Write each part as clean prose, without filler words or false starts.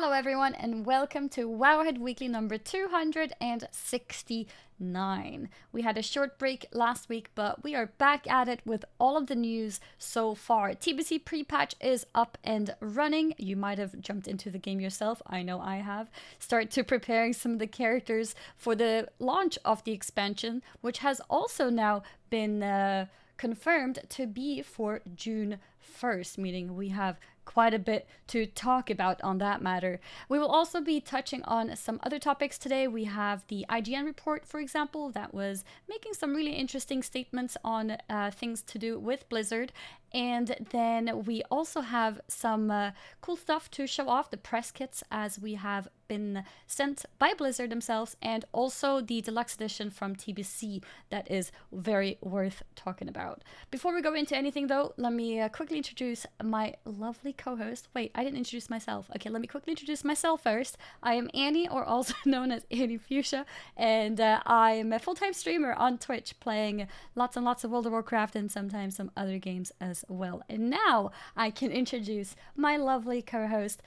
Hello, everyone, and welcome to Wowhead Weekly number 269. We had a short break last week, but we are back at it with all of the news so far. TBC pre patch is up and running. You might have jumped into the game yourself. I know I have. Start to preparing some of the characters for the launch of the expansion, which has also now been confirmed to be for June 1st, meaning we have quite a bit to talk about on that matter. We will also be touching on some other topics today. We have the IGN report, for example, that was making some really interesting statements on things to do with Blizzard. And then we also have some cool stuff to show off, the press kits as we have been sent by Blizzard themselves, and also the deluxe edition from TBC that is very worth talking about. Before we go into anything though, let me quickly introduce my lovely co-host. Wait, I didn't introduce myself. Okay, let me quickly introduce myself first. I am Annie, or also known as Annie Fuchsia, and I am a full-time streamer on Twitch playing lots and lots of World of Warcraft and sometimes some other games as well. And now I can introduce my lovely co-host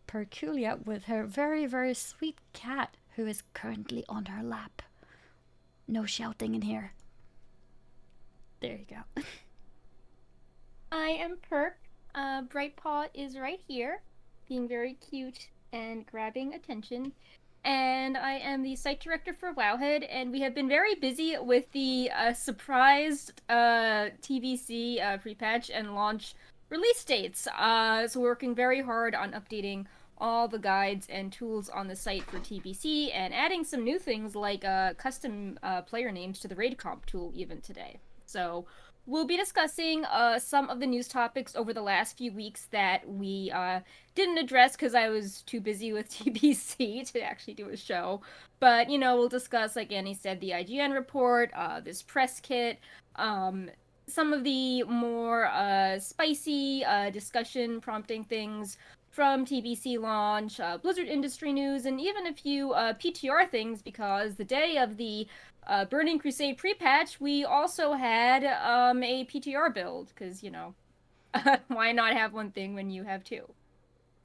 Perculia with her very, very sweet cat who is currently on her lap. No shouting in here. There you go. I am Perk. Brightpaw is right here, being very cute and grabbing attention. And I am the site director for Wowhead, and we have been very busy with the surprised TBC pre-patch and launch release dates. So we're working very hard on updating all the guides and tools on the site for TBC and adding some new things like custom player names to the raid comp tool even today. So we'll be discussing some of the news topics over the last few weeks that we didn't address because I was too busy with TBC to actually do a show. But, we'll discuss, like Annie said, the IGN report, this press kit, some of the more spicy discussion prompting things from TBC launch, Blizzard industry news, and even a few PTR things because the day of the Burning Crusade pre-patch, we also had a PTR build because why not have one thing when you have two?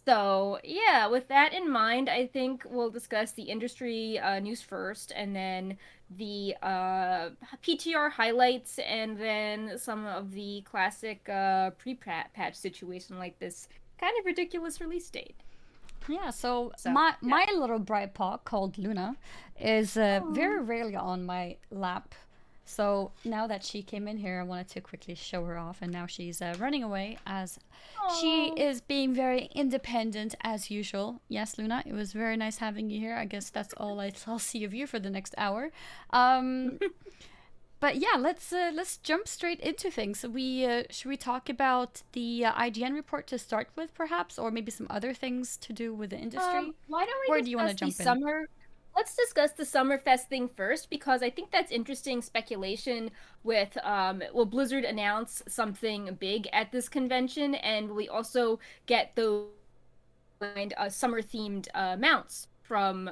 So yeah, with that in mind, I think we'll discuss the industry news first, and then the PTR highlights, and then some of the classic pre-patch situation like this kind of ridiculous release date. Yeah, so So my little bright paw called Luna is yeah. very rarely on my lap. So now that she came in here, I wanted to quickly show her off, and now she's running away as she Oh. is being very independent as usual. Yes, Luna, it was very nice having you here. I guess that's all I'll see of you for the next hour. Um, but yeah, let's jump straight into things. So should we talk about the IGN report to start with, perhaps, or maybe some other things to do with the industry? Why don't we Where do you want to discuss the jump in? summer? Let's discuss the Summerfest thing first because I think that's interesting speculation with will Blizzard announce something big at this convention, and we also get those summer themed mounts from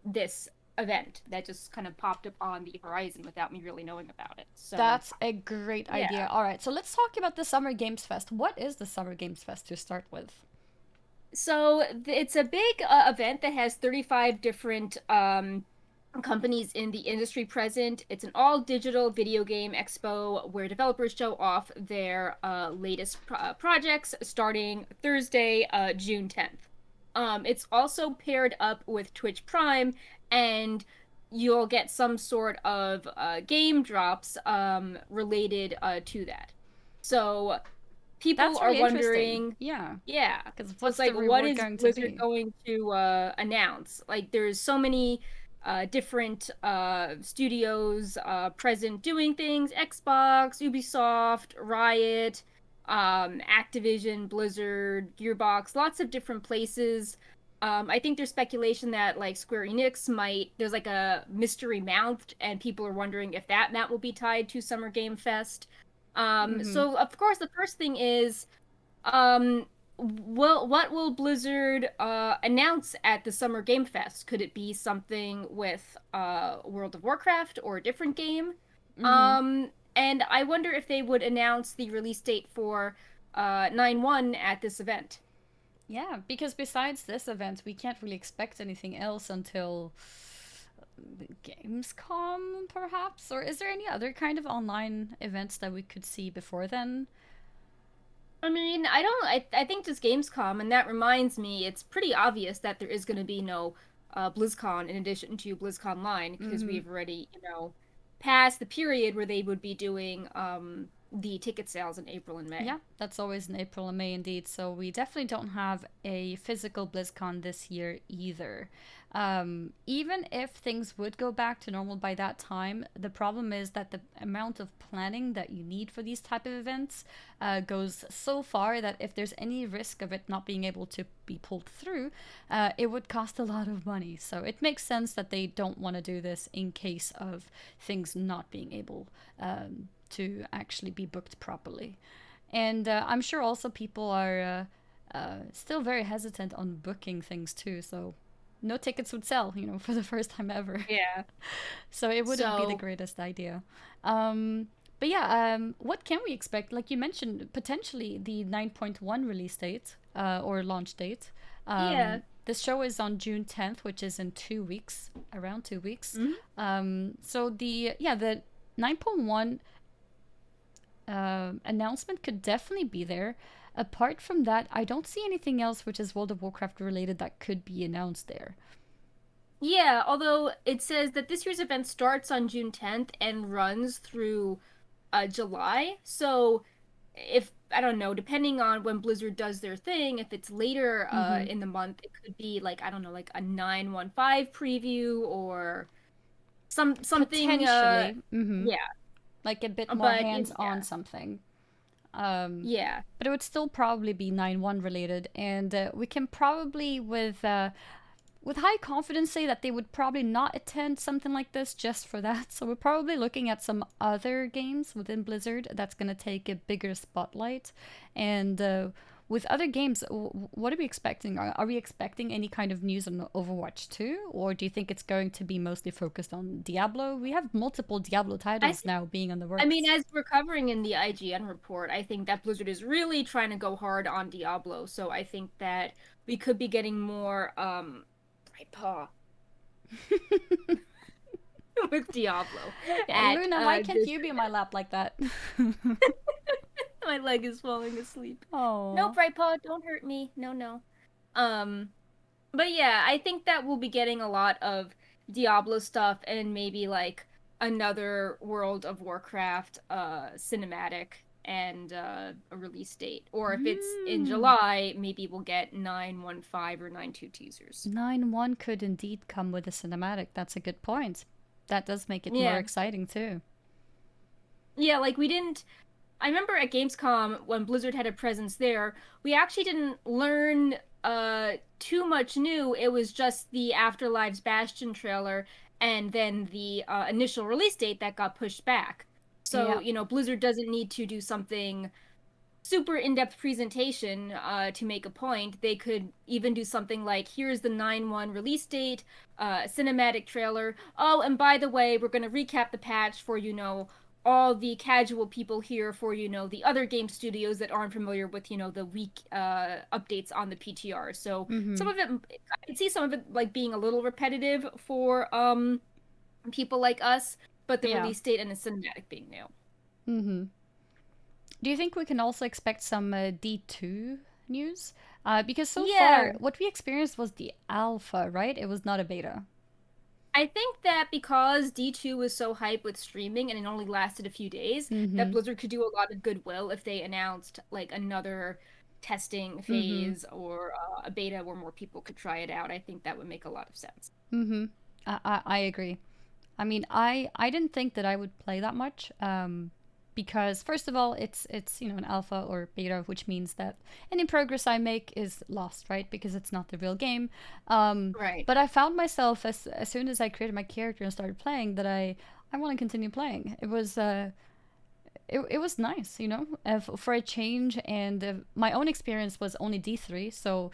this event that just kind of popped up on the horizon without me really knowing about it. So That's a great idea. yeah. All right, so let's talk about the Summer Games Fest. What is the Summer Games Fest to start with? So it's a big event that has 35 different companies in the industry present. It's an all digital video game expo where developers show off their latest projects starting Thursday, June 10th. It's also paired up with Twitch Prime, and you'll get some sort of game drops related to that. So people That's are really interesting. wondering, Yeah, yeah. because So it's what's the like, what reward is going to Blizzard be? going to announce? Like, there's so many different studios present doing things: Xbox, Ubisoft, Riot, Activision, Blizzard, Gearbox, lots of different places. I think there's speculation that like Square Enix might there's like a mystery mount, and people are wondering if that mount will be tied to Summer Game Fest. Mm-hmm. So of course the first thing is um, what will Blizzard announce at the Summer Game Fest? Could it be something with World of Warcraft or a different game? Mm-hmm. And I wonder if they would announce the release date for 9/1 at this event. Yeah, because besides this event, we can't really expect anything else until Gamescom, perhaps? Or is there any other kind of online events that we could see before then? I mean, I don't. I think just Gamescom, and that reminds me, it's pretty obvious that there is going to be no BlizzCon in addition to BlizzCon Line because Mm-hmm. we've already, passed the period where they would be doing the ticket sales in April and May. Yeah, that's always in April and May indeed. So we definitely don't have a physical BlizzCon this year either. Even if things would go back to normal by that time, the problem is that the amount of planning that you need for these type of events goes so far that if there's any risk of it not being able to be pulled through, it would cost a lot of money. So it makes sense that they don't want to do this in case of things not being able to actually be booked properly. And I'm sure also people are still very hesitant on booking things too. So no tickets would sell, for the first time ever. Yeah. So it wouldn't be the So, greatest idea. But yeah, what can we expect? Like you mentioned, potentially the 9.1 release date or launch date. yeah. This show is on June 10th, which is in 2 weeks, around 2 weeks. Mhm. So the 9.1 announcement could definitely be there. Apart from that, I don't see anything else which is World of Warcraft related that could be announced there. Yeah, although it says that this year's event starts on June 10th and runs through July. So if I don't know, depending on when Blizzard does their thing, if it's later Mm-hmm. in the month, it could be like I don't know, like a 915 preview or something Potentially, mm-hmm, yeah. like a bit more But hands on yeah. something. Um, Yeah. but it would still probably be 9.1 related, and we can probably with high confidence say that they would probably not attend something like this just for that. So we're probably looking at some other games within Blizzard that's going to take a bigger spotlight. And with other games, what are we expecting? Are we expecting any kind of news on Overwatch 2? Or do you think it's going to be mostly focused on Diablo? We have multiple Diablo I titles think now being on the I mean, works. as we're covering in the IGN report, I think that Blizzard is really trying to go hard on Diablo. So I think that we could be getting more right paw with Diablo Yeah, at Luna, why can't this you be in my lap like that? my leg is falling asleep. No, Oh. Brightpaw, don't hurt me. No, no. Um, but yeah, I think that we'll be getting a lot of Diablo stuff and maybe like another World of Warcraft cinematic and a release date. Or if it's in Hmm. July, maybe we'll get 915 or 92 teasers. 9.1 could indeed come with a cinematic. That's a good point. That does make it more Yeah. exciting too. Yeah, like we didn't I remember at Gamescom when Blizzard had a presence there, we actually didn't learn too much new. It was just the Afterlives Bastion trailer and then the initial release date that got pushed back. So, Yeah. Blizzard doesn't need to do something super in-depth presentation to make a point. They could even do something like, here's the 9-1 release date, cinematic trailer. Oh, and by the way, we're going to recap the patch for, all the casual people here for, the other game studios that aren't familiar with, the week updates on the PTR. So Mm-hmm. some of it, I can see some of it like being a little repetitive for people like us, but the Yeah. release date and the cinematic being new. Mm-hmm. Do you think we can also expect some D2 news? Because so Yeah, far, what we experienced was the alpha, right? It was not a beta. I think that because D2 was so hyped with streaming and it only lasted a few days, that Mm-hmm. Blizzard could do a lot of goodwill if they announced like another testing Mm-hmm. phase or a beta where more people could try it out. I think that would make a lot of sense. Mm-hmm. I agree. I mean, I didn't think that I would play that much. Because first of all, it's an alpha or beta, which means that any progress I make is lost, right? Because it's not the real game. Right. But I found myself as soon as I created my character and started playing that I want to continue playing. It was nice, for a change. And my own experience was only D3, so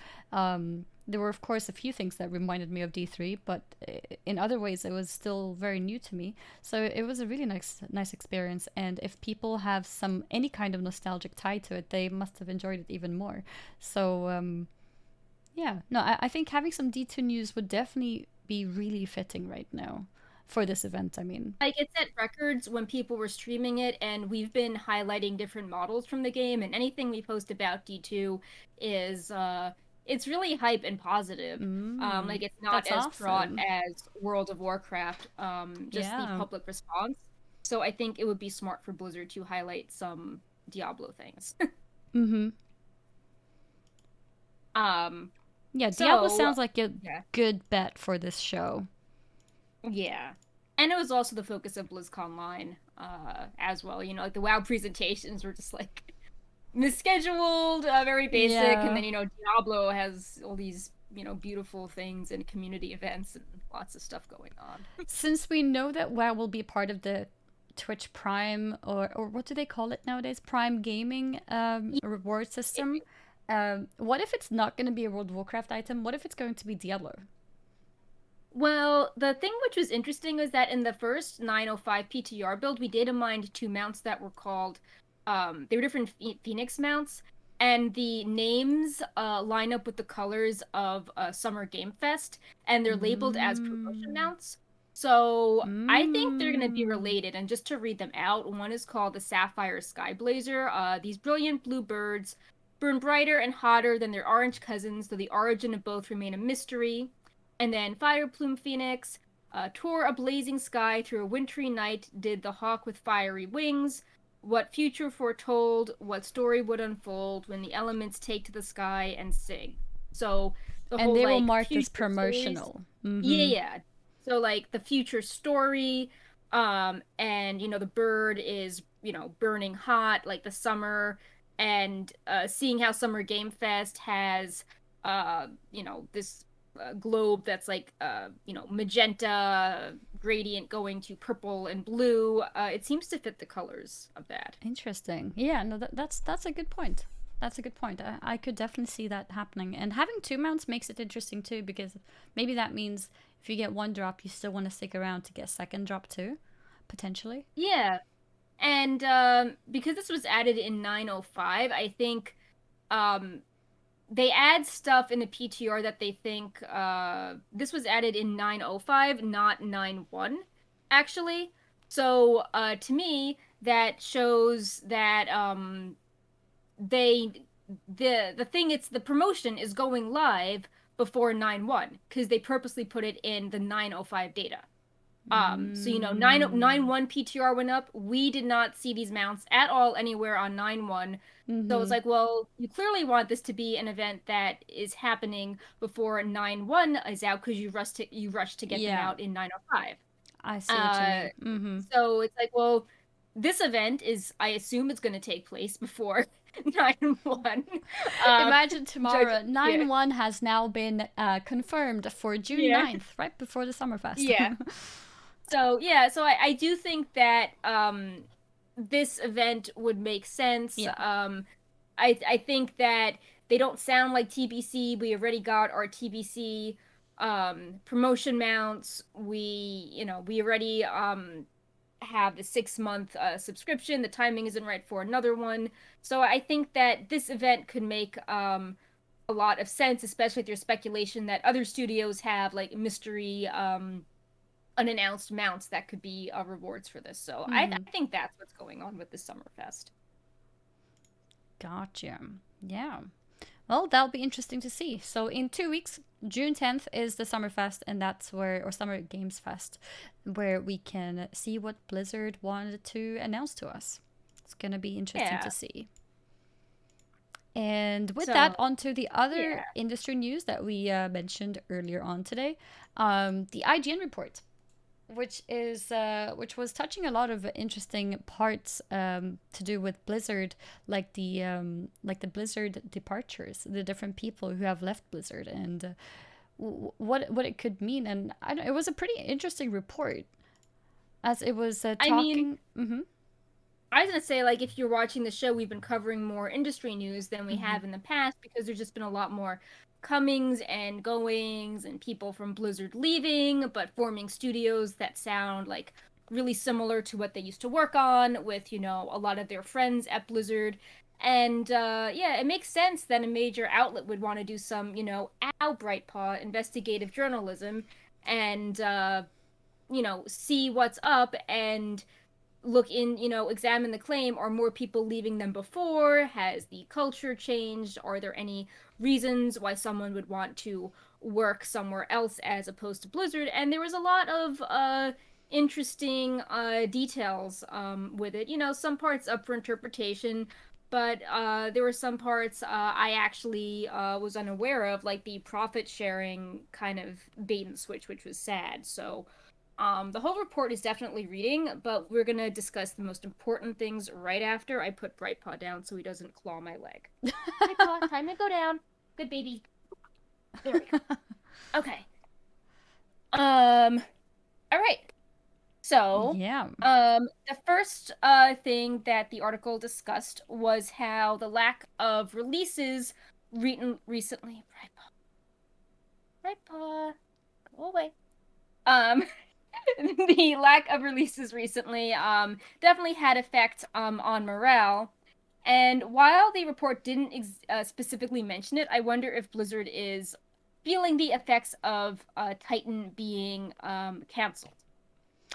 there were of course a few things that reminded me of D3, but in other ways it was still very new to me. So it was a really nice experience. And if people have any kind of nostalgic tie to it, they must have enjoyed it even more. So Yeah, no, I think having some D2 news would definitely be really fitting right now for this event. I mean, Like it set records when people were streaming it, and we've been highlighting different models from the game, and anything we post about D2 is it's really hype and positive. Like it's not that's as fraught awesome. as World of Warcraft, just the Yeah. public response. So I think it would be smart for Blizzard to highlight some Diablo things. Mm-hmm. um Yeah, Diablo so sounds like a yeah. good bet for this show. Yeah. And it was also the focus of BlizzCon Line, as well. You know, like the WoW presentations were just like misscheduled, very basic, and Yeah. then Diablo has all these beautiful things and community events and lots of stuff going on. Since we know that WoW will be part of the Twitch Prime, or what do they call it nowadays? Prime Gaming Yeah. reward system. What if it's not going to be a World of Warcraft item? What if it's going to be Diablo? Well, the thing which was interesting was that in the first 905 PTR build, we data mined two mounts that were called, they were different Phoenix mounts, and the names line up with the colors of Summer Game Fest, and they're labeled as promotion Mm. mounts. So I think they're going to be Mm. related, and just to read them out, one is called the Sapphire Sky Blazer. These brilliant blue birds burn brighter and hotter than their orange cousins, though the origin of both remain a mystery. And then Fire Plume Phoenix tore a blazing sky through a wintry night, did the hawk with fiery wings. What future foretold, what story would unfold when the elements take to the sky and sing. So the And whole they will like mark this future stories. promotional. Yeah, Mm-hmm. yeah. So like the future story, and the bird is, burning hot like the summer, and seeing how Summer Game Fest has this globe that's like magenta gradient going to purple and blue. It seems to fit the colors of that. Interesting. Yeah, no, that's a good point. That's a good point. I could definitely see that happening. And having two mounts makes it interesting too, because maybe that means if you get one drop, you still want to stick around to get a second drop too, potentially. Yeah. And because this was added in 905, I think um they add stuff in the PTR that they think this was added in 905, not 91, actually. So to me, that shows that they the thing it's the promotion is going live before 9-1 because they purposely put it in the 905 data. So 991 PTR went up. We did not see these mounts at all anywhere on 91. So it's Mm-hmm. like, well, you clearly want this to be an event that is happening before 9-1 is out because you rush to get them Yeah, out in 905. I see what you Uh mean. Mm-hmm. so it's like, well, this event is, I assume it's going to take place before 9-1. Imagine Judge, tomorrow, yeah. 9-1 has now been confirmed for June Yeah. 9th, right before the Summerfest. Yeah. So yeah, so I do think that this event would make sense. Yeah. I think that they don't sound like TBC. We already got our TBC promotion mounts. We already have the 6 month subscription. The timing isn't right for another one. So I think that this event could make a lot of sense, especially if there's speculation that other studios have like mystery unannounced mounts that could be rewards for this. So Mm-hmm. I think that's what's going on with this Summerfest. Gotcha. Yeah. Well, that'll be interesting to see. So in 2 weeks, June 10th is the Summerfest, and that's where, or Summer Games Fest, where we can see what Blizzard wanted to announce to us. It's gonna be interesting to Yeah. see. And with So that, on to the other yeah. industry news that we mentioned earlier on today, the IGN report, which was touching a lot of interesting parts to do with Blizzard, like the Blizzard departures, the different people who have left Blizzard, and what it could mean. And I don't, it was a pretty interesting report, as it was I mean, talking. Mm-hmm, I was gonna say, like, if you're watching the show, we've been covering more industry news than we mm-hmm, have in the past because there's just been a lot more comings and goings and people from Blizzard leaving, but forming studios that sound like really similar to what they used to work on with, a lot of their friends at Blizzard. And yeah, it makes sense that a major outlet would want to do some, ow Brightpaw investigative journalism and, see what's up and look in, examine the claim. Are more people leaving than before? Has the culture changed? Are there any reasons why someone would want to work somewhere else as opposed to Blizzard? And there was a lot of interesting details with it. Some parts up for interpretation, but there were some parts I actually was unaware of, like the profit sharing kind of bait and switch, which was sad. So the whole report is definitely reading, but we're gonna discuss the most important things right after I put Brightpaw down so he doesn't claw my leg. Brightpaw, time to go down. Good baby. There we go. Okay. All right. So, Yeah. the first thing that the article discussed was how the lack of releases recently. Brightpaw, go away. The lack of releases recently definitely had effect on morale. And while the report didn't specifically mention it, I wonder if Blizzard is feeling the effects of Titan being canceled.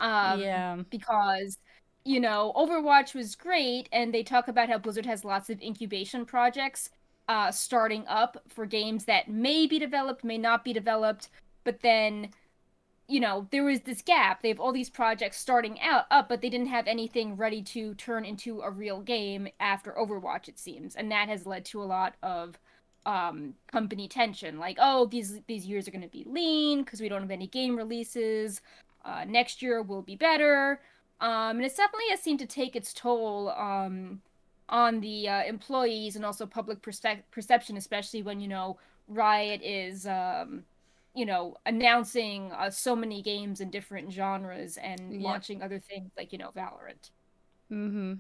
Yeah. Because Overwatch was great, and they talk about how Blizzard has lots of incubation projects starting up for games that may be developed, may not be developed, but then there was this gap. They have all these projects starting up, but they didn't have anything ready to turn into a real game after Overwatch, it seems. And that has led to a lot of company tension. Like, oh, these years are going to be lean because we don't have any game releases. Next year will be better. And it definitely has seemed to take its toll on the employees and also public perception, especially when, Riot is announcing so many games in different genres and Yep. launching other things like, Valorant. Mm-hmm.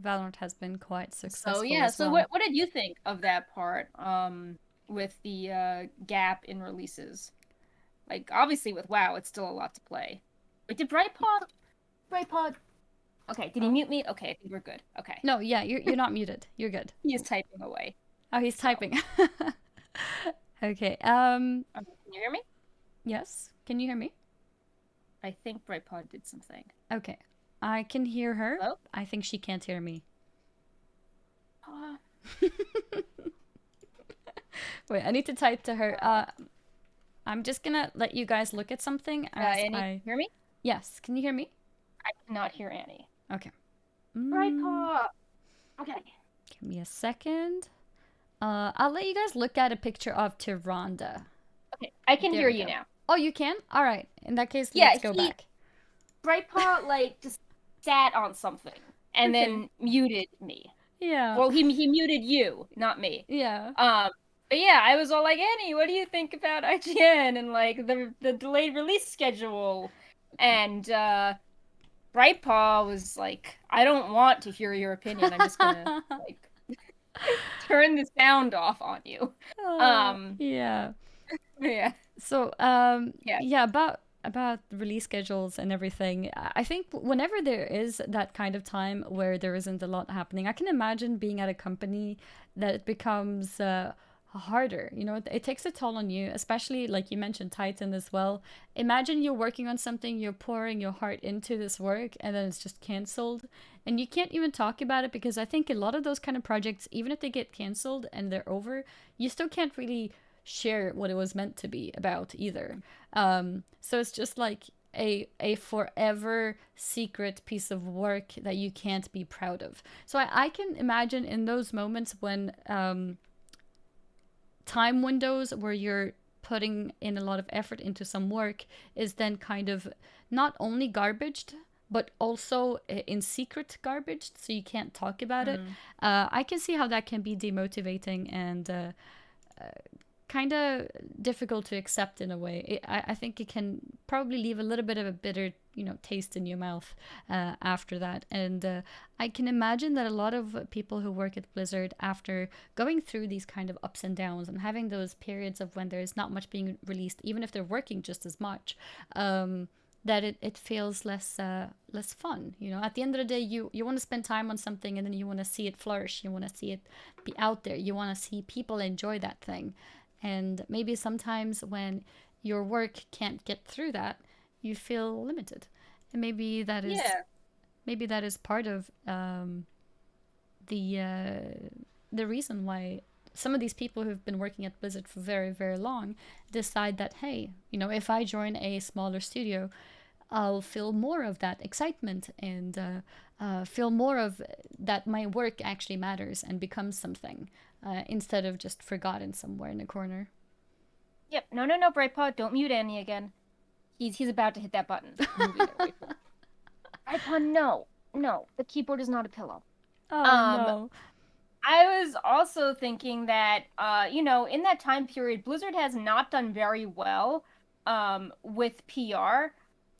Valorant has been quite So successful yeah, as so well. what did you think of that part with the gap in releases? Like obviously with WoW, it's still a lot to play. Wait, did Brightpaw? Okay, did he Oh. mute me? Okay, I think we're good. Okay. No, yeah, you're not muted. You're good. He is typing away. Oh, he's So, typing. Okay. can you hear me? Yes. Can you hear me? I think Brightpaw did something. Okay. I can hear her. Hello? I think she can't hear me. Wait, I need to type to her. I'm just gonna let you guys look at something as Annie, I. hear me? Yes. Can you hear me? I cannot hear Annie. Okay. Brightpaw. Okay. Give me a second. I'll let you guys look at a picture of Tyrande. Okay, I can There hear we you go. now. Oh, you can? All right. In that case, Yeah, let's go back. Brightpaw just sat on something and Okay. then muted me. Yeah. Well, he muted you, not me. Yeah. But yeah, I was all like, Annie, what do you think about IGN and like the delayed release schedule? And Brightpaw was like, I don't want to hear your opinion. I'm just gonna like turn the sound off on you. Yeah. Yeah. So, Yeah. yeah, about release schedules and everything. I think whenever there is that kind of time where there isn't a lot happening, I can imagine being at a company that it becomes harder. It takes a toll on you, especially like you mentioned Titan as well. Imagine you're working on something, you're pouring your heart into this work, and then it's just canceled, and you can't even talk about it because I think a lot of those kind of projects, even if they get canceled and they're over, you still can't really share what it was meant to be about either. So it's just like a forever secret piece of work that you can't be proud of. So I can imagine in those moments when time windows where you're putting in a lot of effort into some work is then kind of not only garbaged but also in secret garbaged, so you can't talk about it. I can see how that can be demotivating and kind of difficult to accept in a way. I think it can probably leave a little bit of a bitter, taste in your mouth after that. And I can imagine that a lot of people who work at Blizzard, after going through these kind of ups and downs and having those periods of when there's not much being released, even if they're working just as much, that it feels less fun. At the end of the day, you want to spend time on something, and then you want to see it flourish. You want to see it be out there. You want to see people enjoy that thing. And maybe sometimes when your work can't get through that, you feel limited. And Yeah. maybe that is part of the reason why some of these people who've been working at Blizzard for very, very long decide that, hey, if I join a smaller studio, I'll feel more of that excitement, and feel more of that my work actually matters and becomes something, instead of just forgotten somewhere in a corner. Yep. No, no, no, Brightpaw, don't mute Annie again. He's about to hit that button. Move it away from Brightpaw, no. No, the keyboard is not a pillow. Oh Um, no. I was also thinking that, in that time period, Blizzard has not done very well, with PR. Oh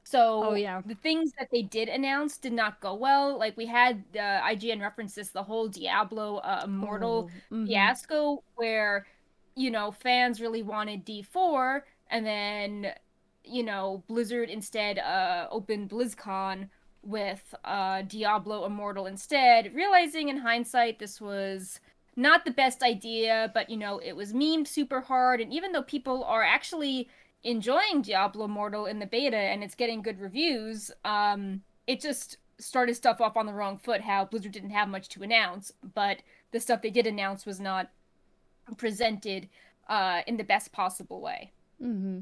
So yeah. the things that they did announce did not go well. Like we had IGN reference this, the whole Diablo Immortal Oh. Mm-hmm. fiasco, where, fans really wanted D4, and then, Blizzard instead opened BlizzCon with Diablo Immortal instead, realizing in hindsight this was not the best idea, but it was memed super hard, and even though people are actually enjoying Diablo Immortal in the beta and it's getting good reviews, it just started stuff off on the wrong foot, how Blizzard didn't have much to announce, but the stuff they did announce was not presented in the best possible way. Mm-hmm.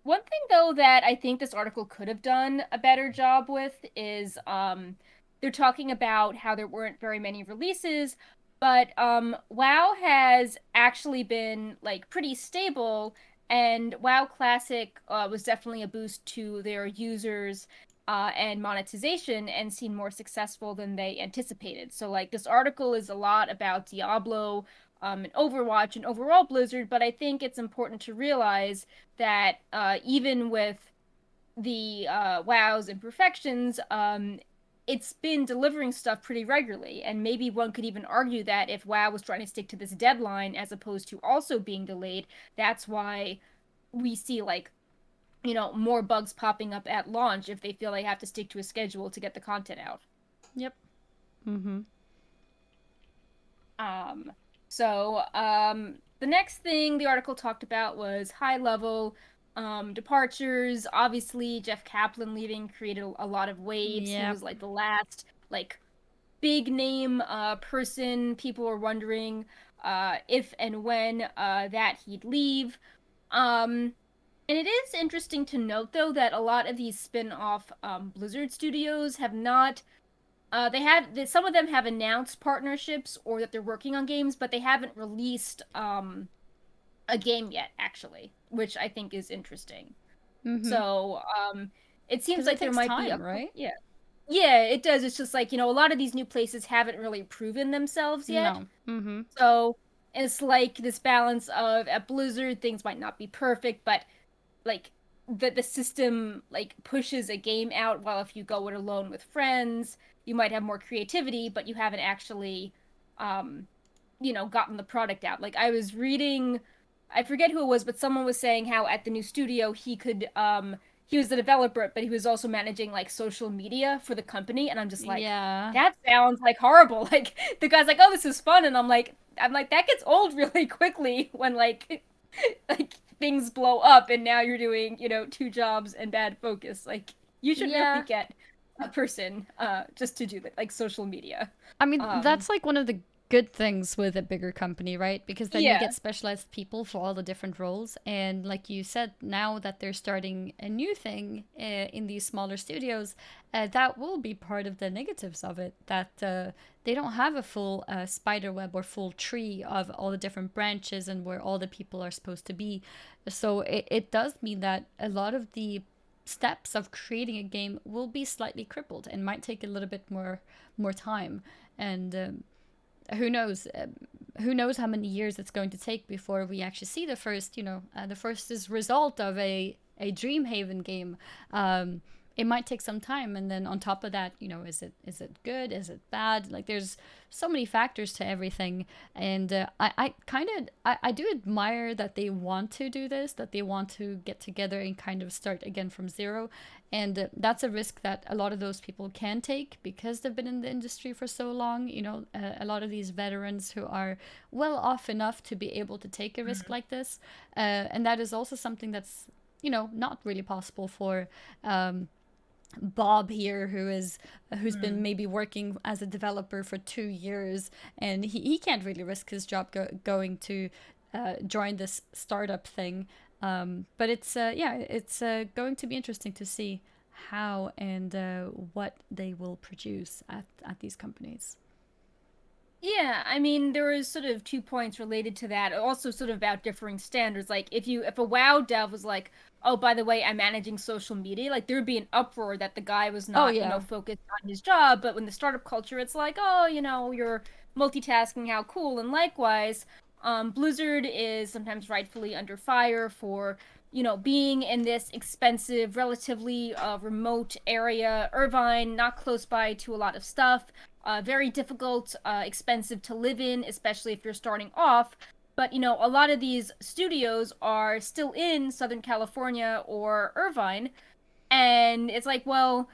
One thing though that I think this article could have done a better job with is they're talking about how there weren't very many releases, but WoW has actually been like pretty stable, and WoW Classic was definitely a boost to their users and monetization, and seemed more successful than they anticipated. So like this article is a lot about Diablo and Overwatch and overall Blizzard, but I think it's important to realize that even with the WoW's imperfections, it's been delivering stuff pretty regularly. And maybe one could even argue that if WoW was trying to stick to this deadline as opposed to also being delayed, that's why we see like, more bugs popping up at launch if they feel they have to stick to a schedule to get the content out. Yep. Mm-hmm. Um, so the next thing the article talked about was high level departures. Obviously, Jeff Kaplan leaving created a lot of waves. He Yep. was like the last like big name person. People were wondering if and when that he'd leave. And it is interesting to note though that a lot of these spin-off Blizzard studios have not some of them have announced partnerships or that they're working on games, but they haven't released a game yet, actually, which I think is interesting. Mm-hmm. So it seems Because it like there takes might be time, right? yeah, it does. It's just like, a lot of these new places haven't really proven themselves yet. No. Mm-hmm. So it's like this balance of at Blizzard things might not be perfect, but like the system like pushes a game out, while if you go it alone with friends, you might have more creativity, but you haven't actually um gotten the product out. Like I was reading, I forget who it was, but someone was saying how at the new studio he was the developer, but he was also managing like social media for the company, and I'm just like, Yeah. that sounds like horrible. Like the guy's like, oh, this is fun, and I'm like that gets old really quickly when like like things blow up and now you're doing, two jobs and bad focus. Like you should really Yeah. get a person just to do that, like social media. I mean, Um that's like one of the good things with a bigger company, right? Because then you yeah. get specialized people for all the different roles. And like you said, now that they're starting a new thing in these smaller studios, that will be part of the negatives of it. That they don't have a full spider web or full tree of all the different branches and where all the people are supposed to be. So it does mean that a lot of the steps of creating a game will be slightly crippled and might take a little bit more time. And who knows how many years it's going to take before we actually see the first, the first is result of a Dreamhaven game. it might take some time, and then on top of that, is it good, is it bad? Like, there's so many factors to everything. And I kind of I do admire that they want to do this, that they want to get together and kind of start again from zero. And that's a risk that a lot of those people can take because they've been in the industry for so long. A lot of these veterans who are well off enough to be able to take a risk like this. And that is also something that's not really possible for Bob here, who's been maybe working as a developer for 2 years, and he can't really risk his job going to join this startup thing. But it's going to be interesting to see how and what they will produce at these companies. Yeah, I mean, there was sort of 2 points related to that. Also, sort of about differing standards. Like, if a WoW dev was like, "Oh, by the way, I'm managing social media," like there would be an uproar that the guy was Oh not, yeah. focused on his job. But when the startup culture, it's like, "Oh, you're multitasking, how cool." And likewise, Blizzard is sometimes rightfully under fire for, being in this expensive, relatively remote area, Irvine, not close by to a lot of stuff, very difficult, expensive to live in, especially if you're starting off. But, a lot of these studios are still in Southern California or Irvine. And it's like, well,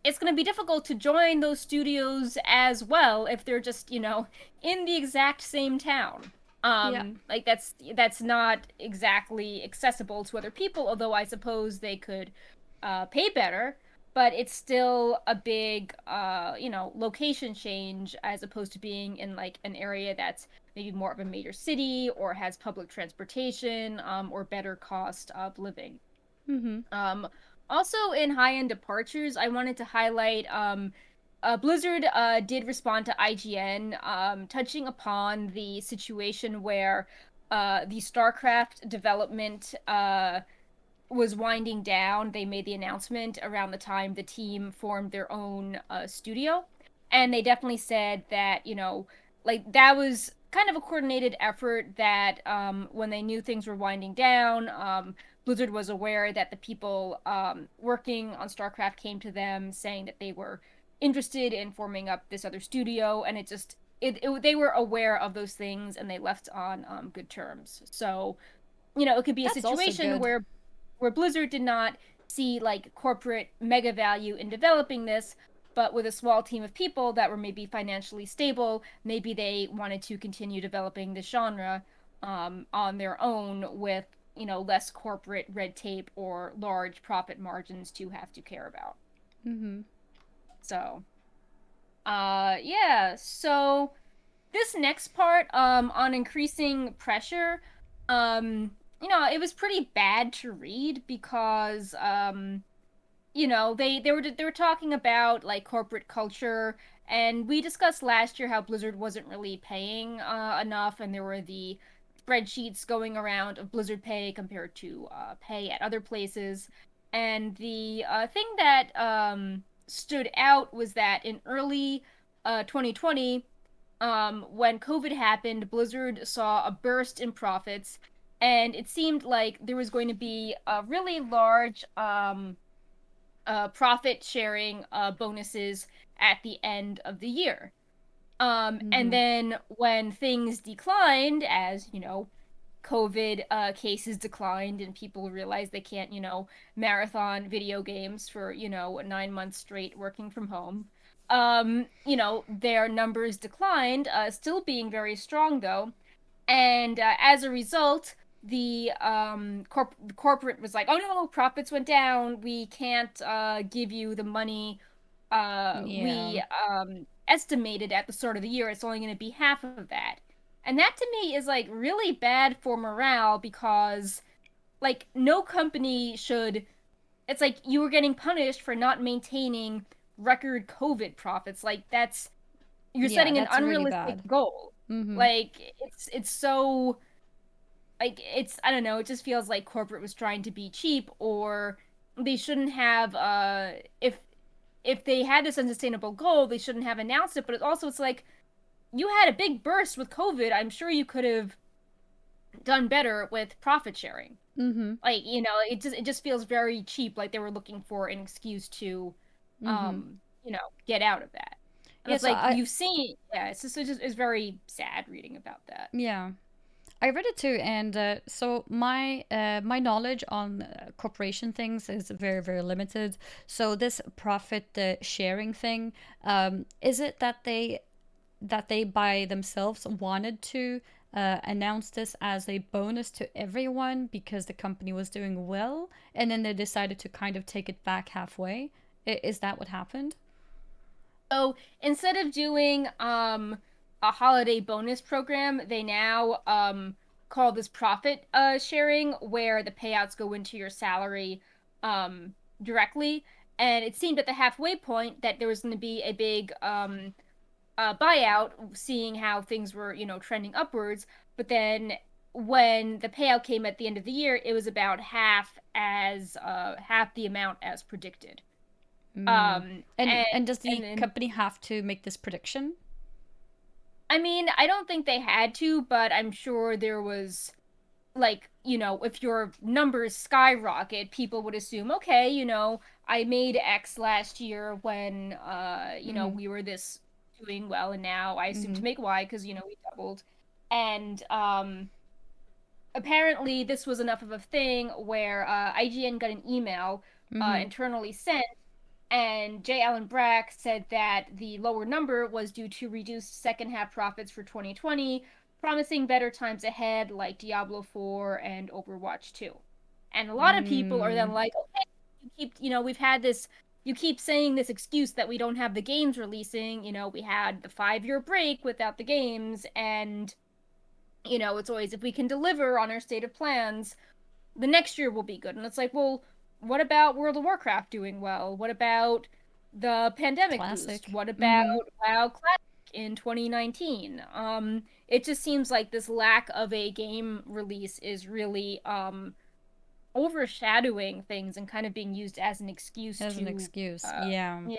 it's going to be difficult to join those studios as well if they're just, in the exact same town. Yeah. Like that's not exactly accessible to other people, although I suppose they could pay better, but it's still a big location change as opposed to being in like an area that's maybe more of a major city or has public transportation or better cost of living. Mm-hmm. Um, Also, in high-end departures, I wanted to highlight Blizzard did respond to IGN, touching upon the situation where the StarCraft development was winding down. They made the announcement around the time the team formed their own studio. And they definitely said that, like that was kind of a coordinated effort that when they knew things were winding down, Blizzard was aware that the people working on StarCraft came to them saying that they were interested in forming up this other studio. And they were aware of those things and they left on good terms. So, it could be a That's also situation good. where Blizzard did not see like corporate mega value in developing this, but with a small team of people that were maybe financially stable, maybe they wanted to continue developing this genre on their own with less corporate red tape or large profit margins to have to care about. Mm-hmm. So, yeah. So this next part on increasing pressure, um it was pretty bad to read because they were talking about like corporate culture, and we discussed last year how Blizzard wasn't really paying enough, and there were the spreadsheets going around of Blizzard pay compared to pay at other places. And the thing that stood out was that in early 2020, when COVID happened, Blizzard saw a burst in profits, and it seemed like there was going to be a really large profit sharing bonuses at the end of the year. And Mm-hmm. then when things declined, as COVID cases declined and people realized they can't, marathon video games for, 9 months straight working from home. Their numbers declined, still being very strong though. And as a result, the corporate was like, "Oh no, profits went down. We can't give you the money Yeah. we estimated at the start of the year. It's only going to be half of that." And that to me is like really bad for morale because like no company should. It's like you were getting punished for not maintaining record COVID profits. Like you're Yeah, setting an that's really unrealistic bad. goal. Mm-hmm. Like it's so like it's I don't know, it just feels like corporate was trying to be cheap, or they shouldn't have if they had this unsustainable goal, they shouldn't have announced it. But it's like you had a big burst with COVID. I'm sure you could have done better with profit sharing. Mm-hmm. Like, it just feels very cheap, like they were looking for an excuse to, Mm-hmm. get out of that. And Yeah, it's so like I you've seen, yeah, it's very sad reading about that. yeah. I read it too, and so my knowledge on corporation things is very very limited. So this profit sharing thing, is it that they by themselves wanted to announce this as a bonus to everyone because the company was doing well, and then they decided to kind of take it back halfway? Is that what happened? So instead of doing a holiday bonus program, they now call this profit sharing, where the payouts go into your salary directly. And it seemed at the halfway point that there was going to be a big buyout, seeing how things were, trending upwards. But then when the payout came at the end of the year, it was about half the amount as predicted. Mm. Um, And and and does and the then company have to make this prediction? I mean, I don't think they had to, but I'm sure there was, like, if your numbers skyrocket, people would assume, okay, I made X last year when Mm-hmm. we were this doing well, and now I assume Mm-hmm. to make Y because, we doubled. And apparently this was enough of a thing where IGN got an email Mm-hmm. internally sent, and J. Allen Brack said that the lower number was due to reduced second half profits for 2020, promising better times ahead, like Diablo 4 and Overwatch 2. And a lot of people are then Mm. like, okay, we've had this, you keep saying this excuse that we don't have the games releasing. We had the 5-year break without the games, and, it's always, if we can deliver on our stated plans, the next year will be good. And it's like, well, what about World of Warcraft doing well? What about the pandemic boost? Classic. What about Mm-hmm. WoW Classic in 2019? It just seems like this lack of a game release is really overshadowing things and kind of being used as an excuse As an to excuse. uh Yeah. yeah.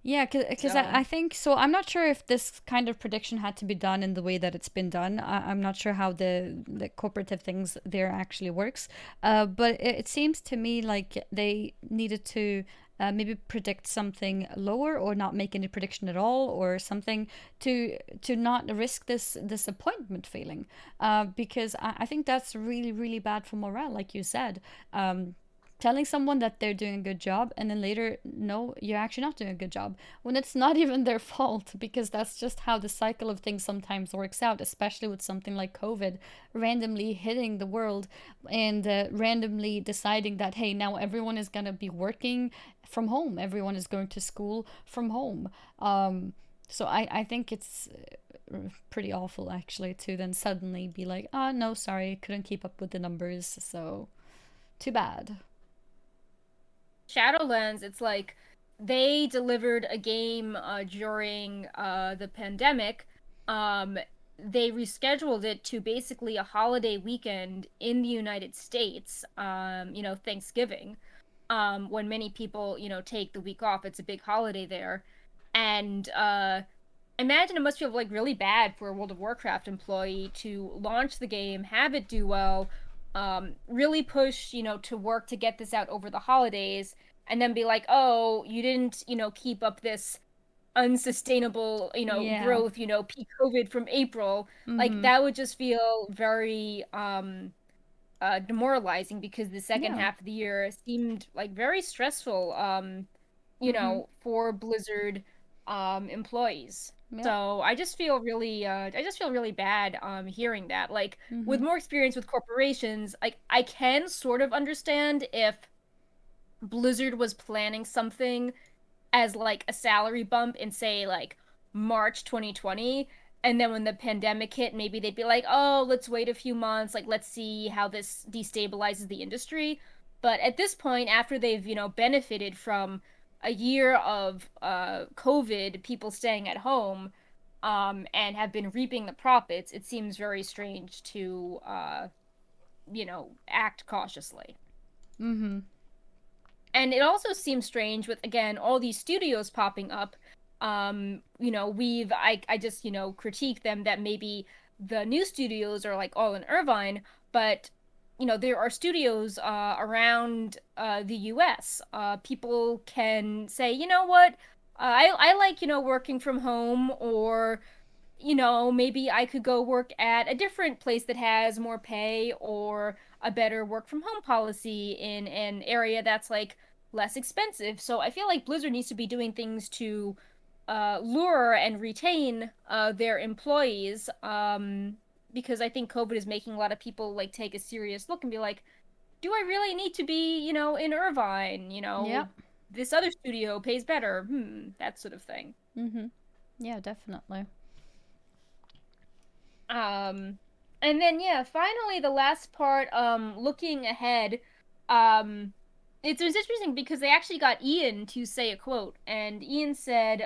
Yeah, because So I think so. I'm not sure if this kind of prediction had to be done in the way that it's been done. I'm not sure how the cooperative things there actually works. But it seems to me like they needed to maybe predict something lower or not make any prediction at all or something to not risk this disappointment feeling. Because I think that's really really bad for morale, like you said. Telling someone that they're doing a good job and then later no, you're actually not doing a good job when it's not even their fault, because that's just how the cycle of things sometimes works out, especially with something like COVID randomly hitting the world and randomly deciding that hey, now everyone is going to be working from home, everyone is going to school from home. So I think it's pretty awful actually to then suddenly be like, oh no, sorry, couldn't keep up with the numbers, so too bad. Shadowlands, it's like they delivered a game during the pandemic. Um, they rescheduled it to basically a holiday weekend in the United States, Thanksgiving, when many people, take the week off. It's a big holiday there. And imagine it must feel like really bad for a World of Warcraft employee to launch the game, have it do well, really push, to work to get this out over the holidays, and then be like, oh, you didn't, keep up this unsustainable, Yeah. growth, peak COVID from April. Like Mm-hmm. that would just feel very demoralizing, because the second Yeah. half of the year seemed like very stressful, Mm-hmm. for Blizzard employees. Yeah. So I just feel really bad hearing that. Like, with Mm-hmm. more experience with corporations, like I can sort of understand if Blizzard was planning something as like a salary bump in, say, like March 2020, and then when the pandemic hit, maybe they'd be like, oh, let's wait a few months, like let's see how this destabilizes the industry. But at this point, after they've, benefited from a year of COVID, people staying at home, and have been reaping the profits, it seems very strange to act cautiously. Mm-hmm. And it also seems strange with, again, all these studios popping up. We've I just, critique them that maybe the new studios are like all in Irvine, but there are studios around the US. People can say, you know what, I like, working from home, or maybe I could go work at a different place that has more pay or a better work from home policy in an area that's like less expensive. So I feel like Blizzard needs to be doing things to lure and retain their employees, because I think COVID is making a lot of people like take a serious look and be like, do I really need to be, in Irvine? Yep. This other studio pays better. That sort of thing. Mm-hmm. Yeah, definitely. Um, and then yeah, finally the last part, looking ahead, um, it's interesting because they actually got Ian to say a quote, and Ian said,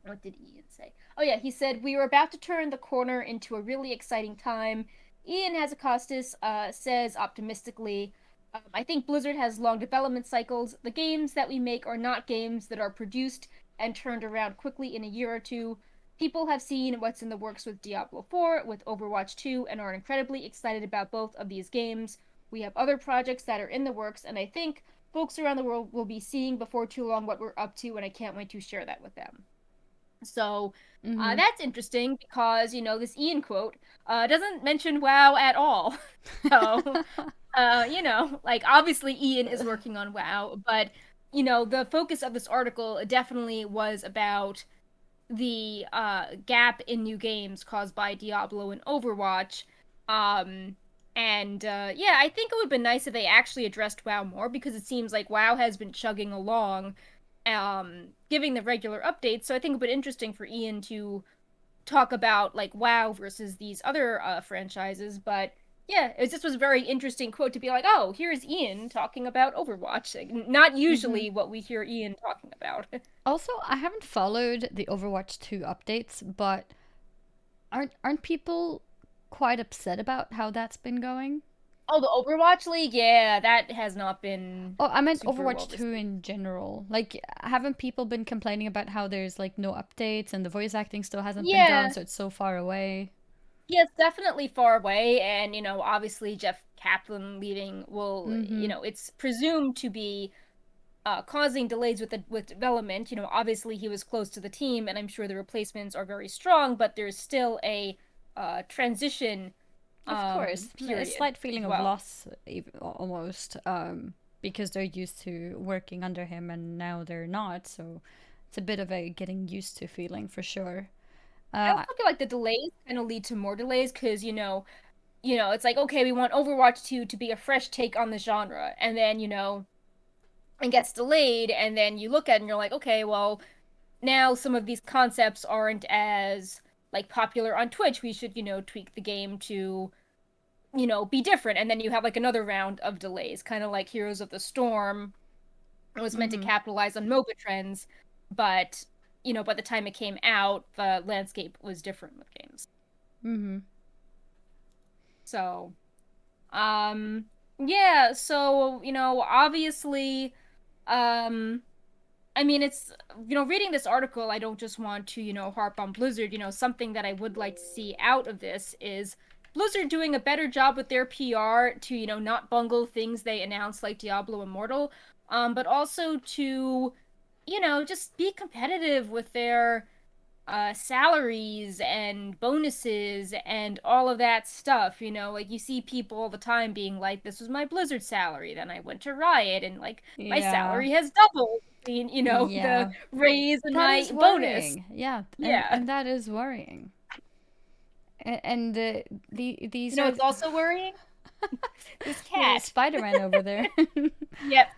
what did Ian say? Oh yeah, he said, "We were about to turn the corner into a really exciting time." Ian Hazacostas says optimistically, "I think Blizzard has long development cycles. The games that we make are not games that are produced and turned around quickly in a year or two. People have seen what's in the works with Diablo 4, with Overwatch 2, and are incredibly excited about both of these games. We have other projects that are in the works, and I think folks around the world will be seeing before too long what we're up to, and I can't wait to share that with them." So Mm-hmm. that's interesting because, this Ian quote doesn't mention WoW at all. So, like obviously Ian is working on WoW, but, the focus of this article definitely was about the gap in new games caused by Diablo and Overwatch. Um, and yeah, I think it would have been nice if they actually addressed WoW more, because it seems like WoW has been chugging along, giving the regular updates. So I think it would be interesting for Ian to talk about like WoW versus these other franchises. But yeah, this was a very interesting quote to be like, oh, here's Ian talking about Overwatch. Like, not Mm-hmm. usually what we hear Ian talking about. Also, I haven't followed the Overwatch 2 updates, but aren't people quite upset about how that's been going? Oh, the Overwatch League? Yeah, that has not been Oh, I meant super Overwatch well 2 received. in general. Like, haven't people been complaining about how there's like no updates and the voice acting still hasn't been done, Yeah, so it's so far away? yeah, it's definitely far away, and obviously Jeff Kaplan leaving will, Mm-hmm. it's presumed to be causing delays with development. Obviously he was close to the team, and I'm sure the replacements are very strong, but there's still a transition Of course, a period slight as feeling of well. loss, almost, because they're used to working under him and now they're not. So it's a bit of a getting used to feeling for sure. I Uh, also feel like the delays kind of lead to more delays because it's like, okay, we want Overwatch 2 to be a fresh take on the genre, and then it gets delayed, and then you look at it and you're like, okay, well, now some of these concepts aren't as like popular on Twitch. We should, tweak the game to, be different. And then you have like another round of delays, kind of like Heroes of the Storm. It was meant to mm-hmm. capitalize on MOBA trends, but by the time it came out, the landscape was different with games. Mm-hmm. So, yeah, so, obviously, um I mean, it's, reading this article, I don't just want to, harp on Blizzard. Something that I would like to see out of this is Blizzard doing a better job with their PR to, not bungle things they announce like Diablo Immortal, but also to, just be competitive with their salaries and bonuses and all of that stuff. Like you see people all the time being like, "This was my Blizzard salary. Then I went to Riot, and like my Yeah, salary has doubled between the yeah, raise and that my is bonus." worrying. Yeah, Yeah, and that is worrying. And these are it's also worrying. This little cat. Spider-Man over there. Yep.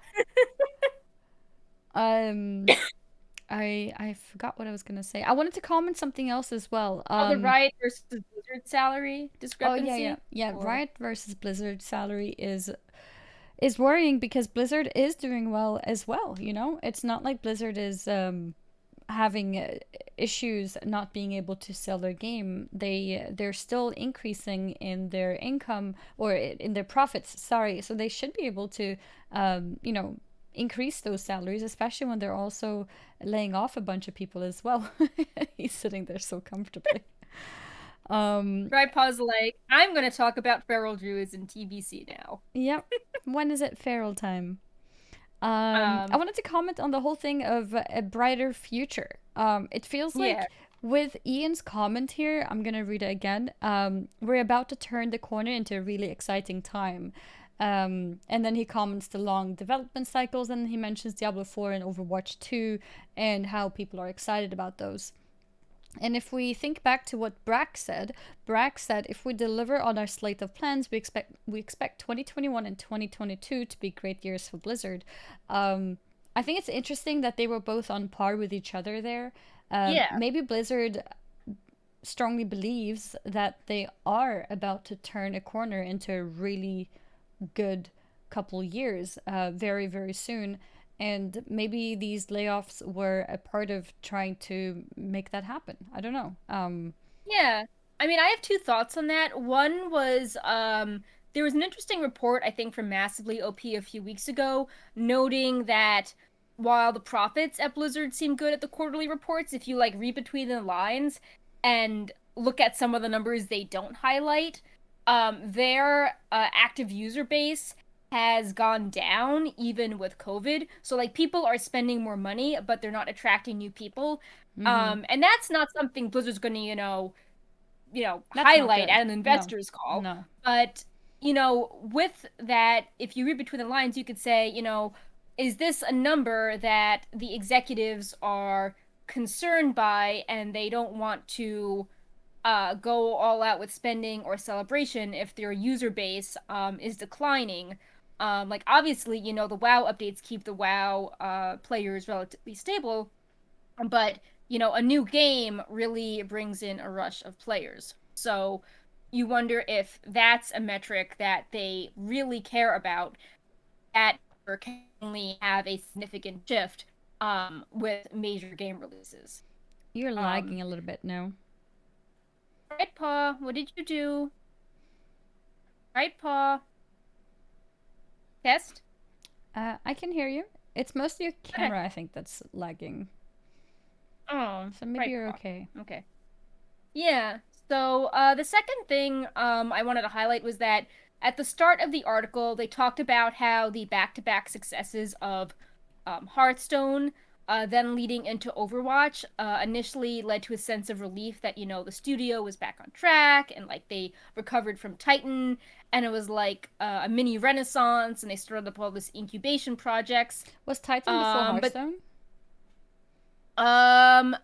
um, I forgot what I was gonna say. I wanted to comment something else as well. Oh, the Riot versus Blizzard salary Oh yeah, yeah, discrepancy. yeah. Or Riot versus Blizzard salary is worrying because Blizzard is doing well as well. You know, it's not like Blizzard is having issues not being able to sell their game. They're still increasing in their income or in their profits. Sorry, so they should be able to, you know, increase those salaries, especially when they're also laying off a bunch of people as well. He's sitting there so comfortably. Bright Paws like, I'm gonna talk about feral druids in TBC now. Yep. When is it feral time? I Um, wanted to comment on the whole thing of a brighter future. It feels yeah, like with Ian's comment here, I'm gonna read it again. We're about to turn the corner into a really exciting time. And then he comments the long development cycles, and he mentions Diablo 4 and Overwatch 2 and how people are excited about those. And if we think back to what Brack said if we deliver on our slate of plans, we expect 2021 and 2022 to be great years for Blizzard. I think it's interesting that they were both on par with each other there. yeah, Maybe Blizzard strongly believes that they are about to turn a corner into a really good couple years very, very soon. And maybe these layoffs were a part of trying to make that happen. I don't know. yeah. I mean, I have two thoughts on that. One was, there was an interesting report, I think, from Massively OP a few weeks ago, noting that while the profits at Blizzard seem good at the quarterly reports, if you like read between the lines and look at some of the numbers they don't highlight, their active user base has gone down even with COVID. So like people are spending more money, but they're not attracting new people. Mm-hmm. And that's not something Blizzard's going to, That's not highlight good. at an No, investors call. no. But, with that, if you read between the lines, you could say, is this a number that the executives are concerned by and they don't want to go all out with spending or celebration if their user base is declining? Like, obviously, the WoW updates keep the WoW players relatively stable, but a new game really brings in a rush of players. So you wonder if that's a metric that they really care about, that can only have a significant shift with major game releases. You're Um, lagging a little bit now. right, Paw, what did you do? Right, Paw, test. I can hear you. It's mostly your Okay. camera, I think, that's lagging. Oh, So maybe right, you're Paw. okay. Okay. Yeah. So the second thing I wanted to highlight was that at the start of the article, they talked about how the back-to-back successes of Hearthstone, then leading into Overwatch, initially led to a sense of relief that the studio was back on track and like they recovered from Titan, and it was like a mini renaissance, and they started up all this incubation projects. Was Titan before But Hearthstone? um,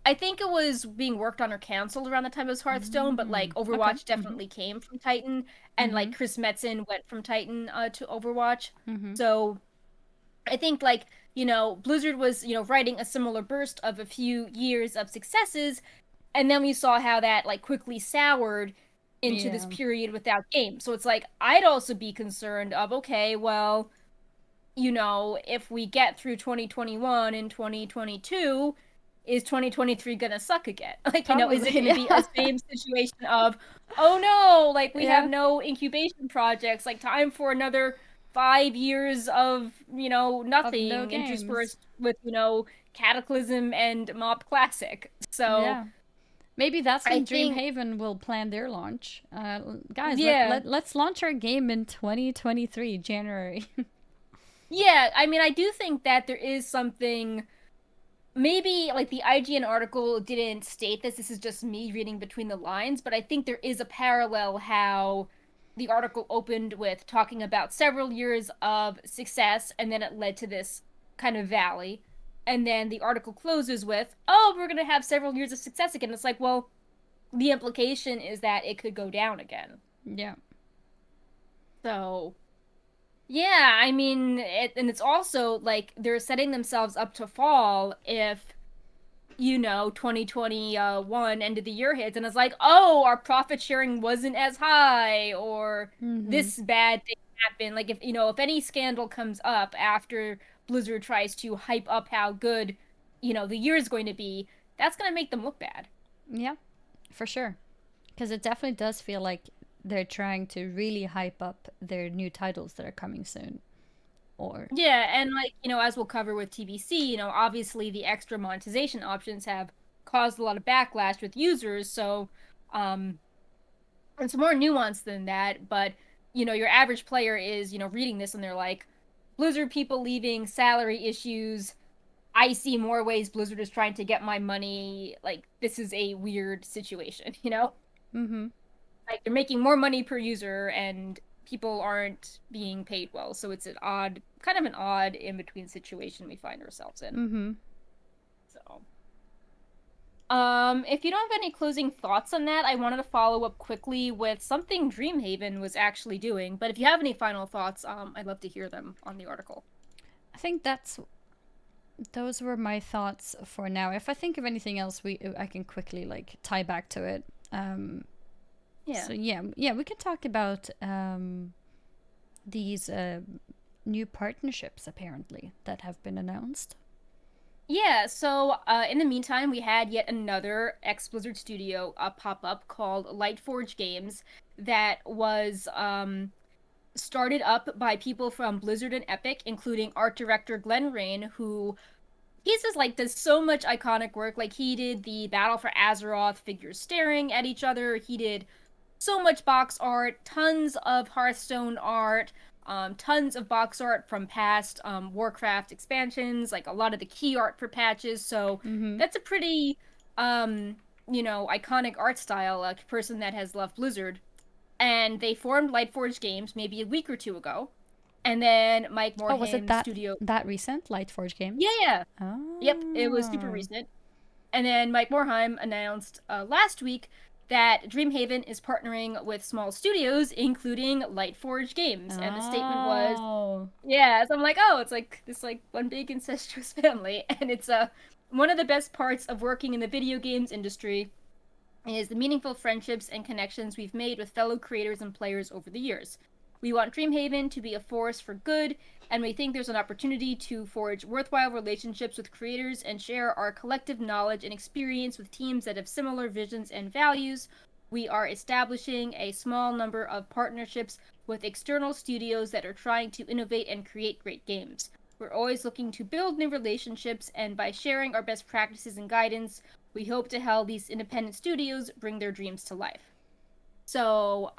I think it was being worked on or canceled around the time of Hearthstone, but like Okay. Overwatch Mm-hmm. definitely came from Titan, and Mm-hmm. like Chris Metzen went from Titan to Overwatch. Mm-hmm. So I think like, Blizzard was, riding a similar burst of a few years of successes, and then we saw how that like quickly soured into this Yeah. period without games. So it's like I'd also be concerned of, okay, well, if we get through 2021 and 2022, is 2023 gonna suck again? Like, is it Probably. gonna be a Yeah. same situation of, oh no, like we have Yeah. no incubation projects, like time for another 5 years of, Of no nothing games. interspersed with, Cataclysm and Mob Classic. So Yeah. Maybe that's I when think, Dreamhaven will plan their launch. Guys, yeah. let's launch our game in 2023, January. Yeah, I mean, I do think that there is something. Maybe like the IGN article didn't state this. This is just me reading between the lines, but I think there is a parallel how the article opened with talking about several years of success and then it led to this kind of valley. And then the article closes with, "Oh, we're going to have several years of success again." It's like, well, the implication is that it could go down again. Yeah. So, yeah, I mean, and it's also like they're setting themselves up to fall if 2021 end of the year hits and it's like, oh, our profit sharing wasn't as high, or Mm-hmm. this bad thing happened. Like if any scandal comes up after Blizzard tries to hype up how good, the year is going to be, that's going to make them look bad. Yeah, for sure. Because it definitely does feel like they're trying to really hype up their new titles that are coming soon. Or, Yeah, and like, as we'll cover with TBC, obviously the extra monetization options have caused a lot of backlash with users, so It's more nuanced than that, but your average player is, reading this and they're like, Blizzard people leaving, salary issues. I see more ways Blizzard is trying to get my money. Like, this is a weird situation, Mm-hmm. Like, they're making more money per user and people aren't being paid well. So it's kind of an odd in between situation we find ourselves in. Mm-hmm. So, if you don't have any closing thoughts on that, I wanted to follow up quickly with something Dreamhaven was actually doing. But if you have any final thoughts, I'd love to hear them on the article. I think those were my thoughts for now. If I think of anything else, I can quickly like tie back to it. Yeah. So yeah, we can talk about these new partnerships apparently that have been announced. Yeah, so in the meantime, we had yet another ex-Blizzard studio pop up called Lightforge Games that was started up by people from Blizzard and Epic, including art director Glenn Rain, who he's just like does so much iconic work. Like he did the Battle for Azeroth figures staring at each other. He did so much box art, tons of Hearthstone art, tons of box art from past Warcraft expansions, like a lot of the key art for patches. So Mm-hmm. that's a pretty, iconic art style, a person that has loved Blizzard. And they formed Lightforge Games maybe a week or two ago. And then Mike Oh, was it Morhaime that Studio. that recent Lightforge Yeah, Games? yeah. Yep, it was super Oh. recent. And then Mike Morhaime announced last week that Dreamhaven is partnering with small studios, including Lightforge Games. And the statement was, Oh. yeah, so I'm like, oh, it's like this like one big incestuous family. And it's one of the best parts of working in the video games industry is the meaningful friendships and connections we've made with fellow creators and players over the years. We want Dreamhaven to be a force for good, and we think there's an opportunity to forge worthwhile relationships with creators and share our collective knowledge and experience with teams that have similar visions and values. We are establishing a small number of partnerships with external studios that are trying to innovate and create great games. We're always looking to build new relationships, and by sharing our best practices and guidance, we hope to help these independent studios bring their dreams to life. So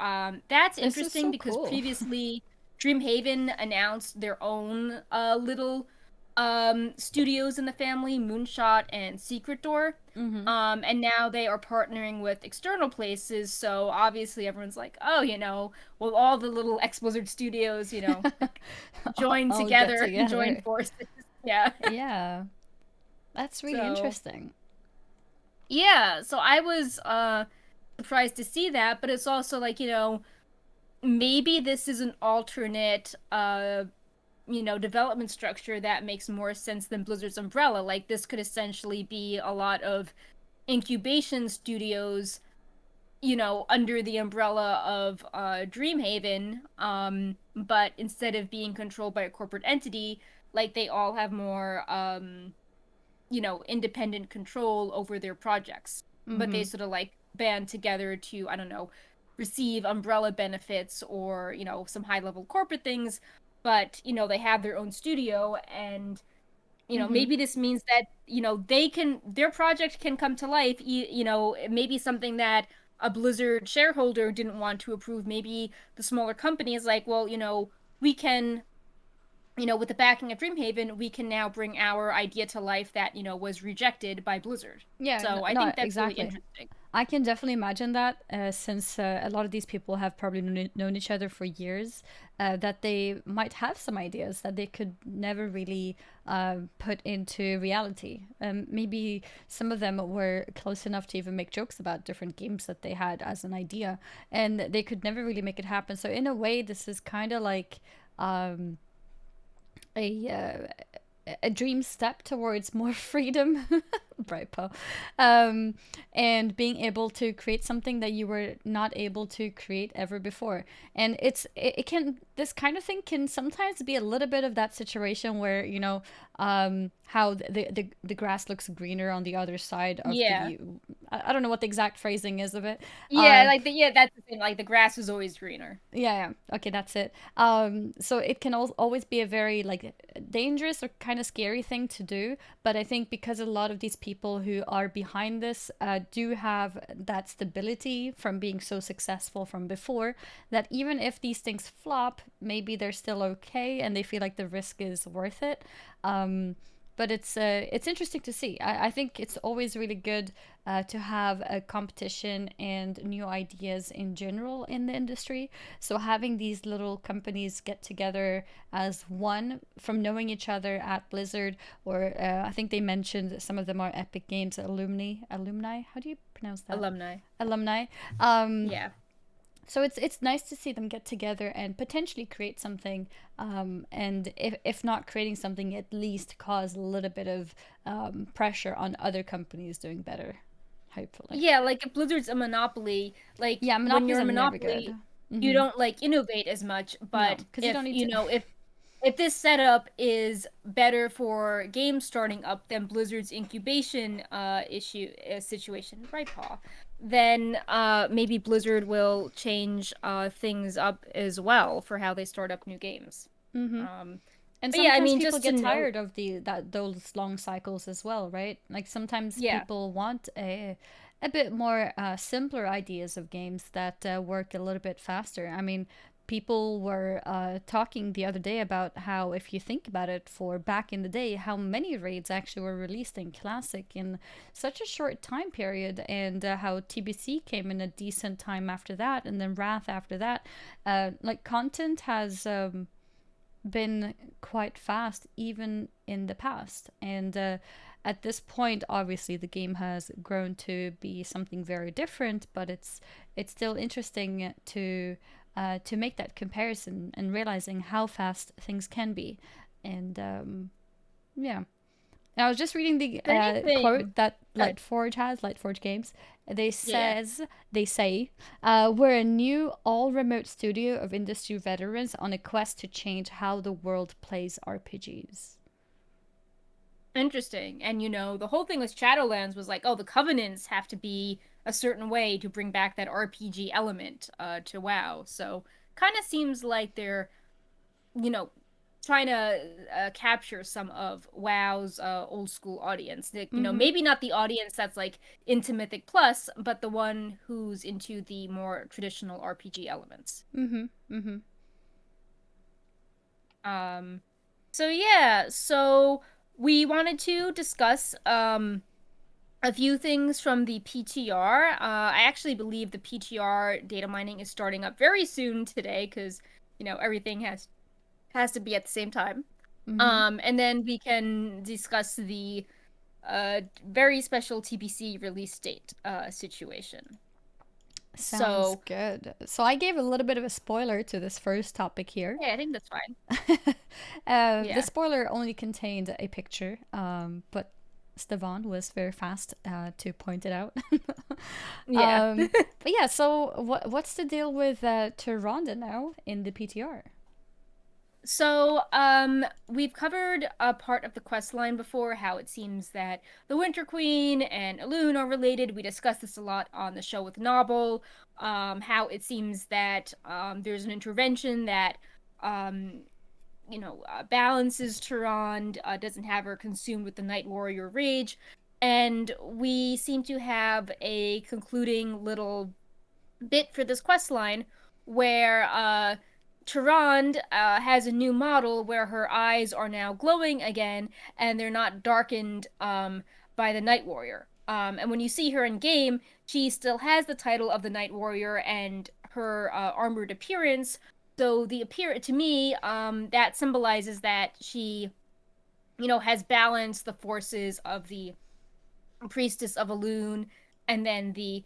that's This is interesting so because cool. previously Dreamhaven announced their own little studios in the family, Moonshot and Secret Door. Mm-hmm. And now they are partnering with external places. So obviously everyone's like, oh, well, all the little ex-Blizzard studios, like, join I'll get together and join together. forces. Yeah. Yeah. That's really So interesting. yeah, so I was surprised to see that, but it's also like, maybe this is an alternate development structure that makes more sense than Blizzard's umbrella. Like this could essentially be a lot of incubation studios, under the umbrella of Dreamhaven, but instead of being controlled by a corporate entity, like they all have more independent control over their projects. But they Mm-hmm. sort of like band together to, I don't know, receive umbrella benefits or, some high level corporate things. But, they have their own studio and, Mm-hmm. maybe this means that, their project can come to life, maybe something that a Blizzard shareholder didn't want to approve. Maybe the smaller company is like, well, we can with the backing of Dreamhaven, we can now bring our idea to life that, was rejected by Blizzard. Yeah, So I no, think that's really exactly. interesting. I can definitely imagine that since a lot of these people have probably known each other for years, that they might have some ideas that they could never really put into reality. Maybe some of them were close enough to even make jokes about different games that they had as an idea, and they could never really make it happen. So in a way, this is kind of like um, a dream step towards more freedom, right, Paul? Um, and being able to create something that you were not able to create ever before. And it can this kind of thing can sometimes be a little bit of that situation where how the grass looks greener on the other side of Yeah. the I don't know what the exact phrasing is of it. Yeah, like yeah, that's the thing. Like the grass is always greener. Yeah, yeah. Okay, that's it. So it can always be a very like dangerous or kind of scary thing to do. But I think because a lot of these people who are behind this do have that stability from being so successful from before, that even if these things flop, maybe they're still okay and they feel like the risk is worth it. But it's interesting to see. I think it's always really good to have a competition and new ideas in general in the industry. So having these little companies get together as one from knowing each other at Blizzard, or I think they mentioned some of them are Epic Games alumni. How do you pronounce that? Alumni. Alumni. Um, Yeah. so it's nice to see them get together and potentially create something, and if not creating something, at least cause a little bit of pressure on other companies doing better, hopefully. Yeah, like if Blizzard's a monopoly, like Yeah, when monopolies you're a are never good. monopoly, you Mm-hmm. don't like innovate as much, No, but because you don't if need you to. know if this setup is better for games starting up than Blizzard's incubation issue situation, right, Paul? Then maybe Blizzard will change things up as well for how they start up new games. Mm-hmm. Um And but yeah, I sometimes mean people just to get note, tired of those long cycles as well, right? Like sometimes yeah. people want a bit more simpler ideas of games that work a little bit faster. I mean, people were talking the other day about how, if you think about it, for back in the day, how many raids actually were released in Classic in such a short time period, and how TBC came in a decent time after that, and then Wrath after that. Like content has. Been quite fast even in the past, and at this point obviously the game has grown to be something very different, but it's still interesting to make that comparison and realizing how fast things can be. And yeah, I was just reading the If anything, quote that uh, Lightforge Games. yeah. They say, we're a new all-remote studio of industry veterans on a quest to change how the world plays RPGs. Interesting. And the whole thing with Shadowlands was like, oh, the covenants have to be a certain way to bring back that RPG element to WoW. So kind of seems like they're, you know, trying to capture some of WoW's old school audience. Like, Mm-hmm. maybe not the audience that's like into Mythic Plus, but the one who's into the more traditional RPG elements. Mm-hmm. Mm-hmm. Um, so yeah, so we wanted to discuss a few things from the PTR. I actually believe the PTR data mining is starting up very soon today because everything has to be at the same time. Mm-hmm. And then we can discuss the very special TBC release date situation. Sounds So good. So I gave a little bit of a spoiler to this first topic here. yeah, I think that's fine. The Yeah, spoiler only contained a picture, but Stevan was very fast to point it out. yeah. But yeah, so what's the deal with Tyrande now in the PTR? So, we've covered a part of the quest line before, how it seems that the Winter Queen and Elune are related. We discussed this a lot on the show with Novel. How it seems that there's an intervention that um, balances Tyrande, doesn't have her consumed with the Night Warrior rage, and we seem to have a concluding little bit for this quest line where Tyrande has a new model where her eyes are now glowing again and they're not darkened by the Night Warrior. And when you see her in game, she still has the title of the Night Warrior and her armored appearance. So the appear to me, that symbolizes that she, has balanced the forces of the priestess of Elune, and then the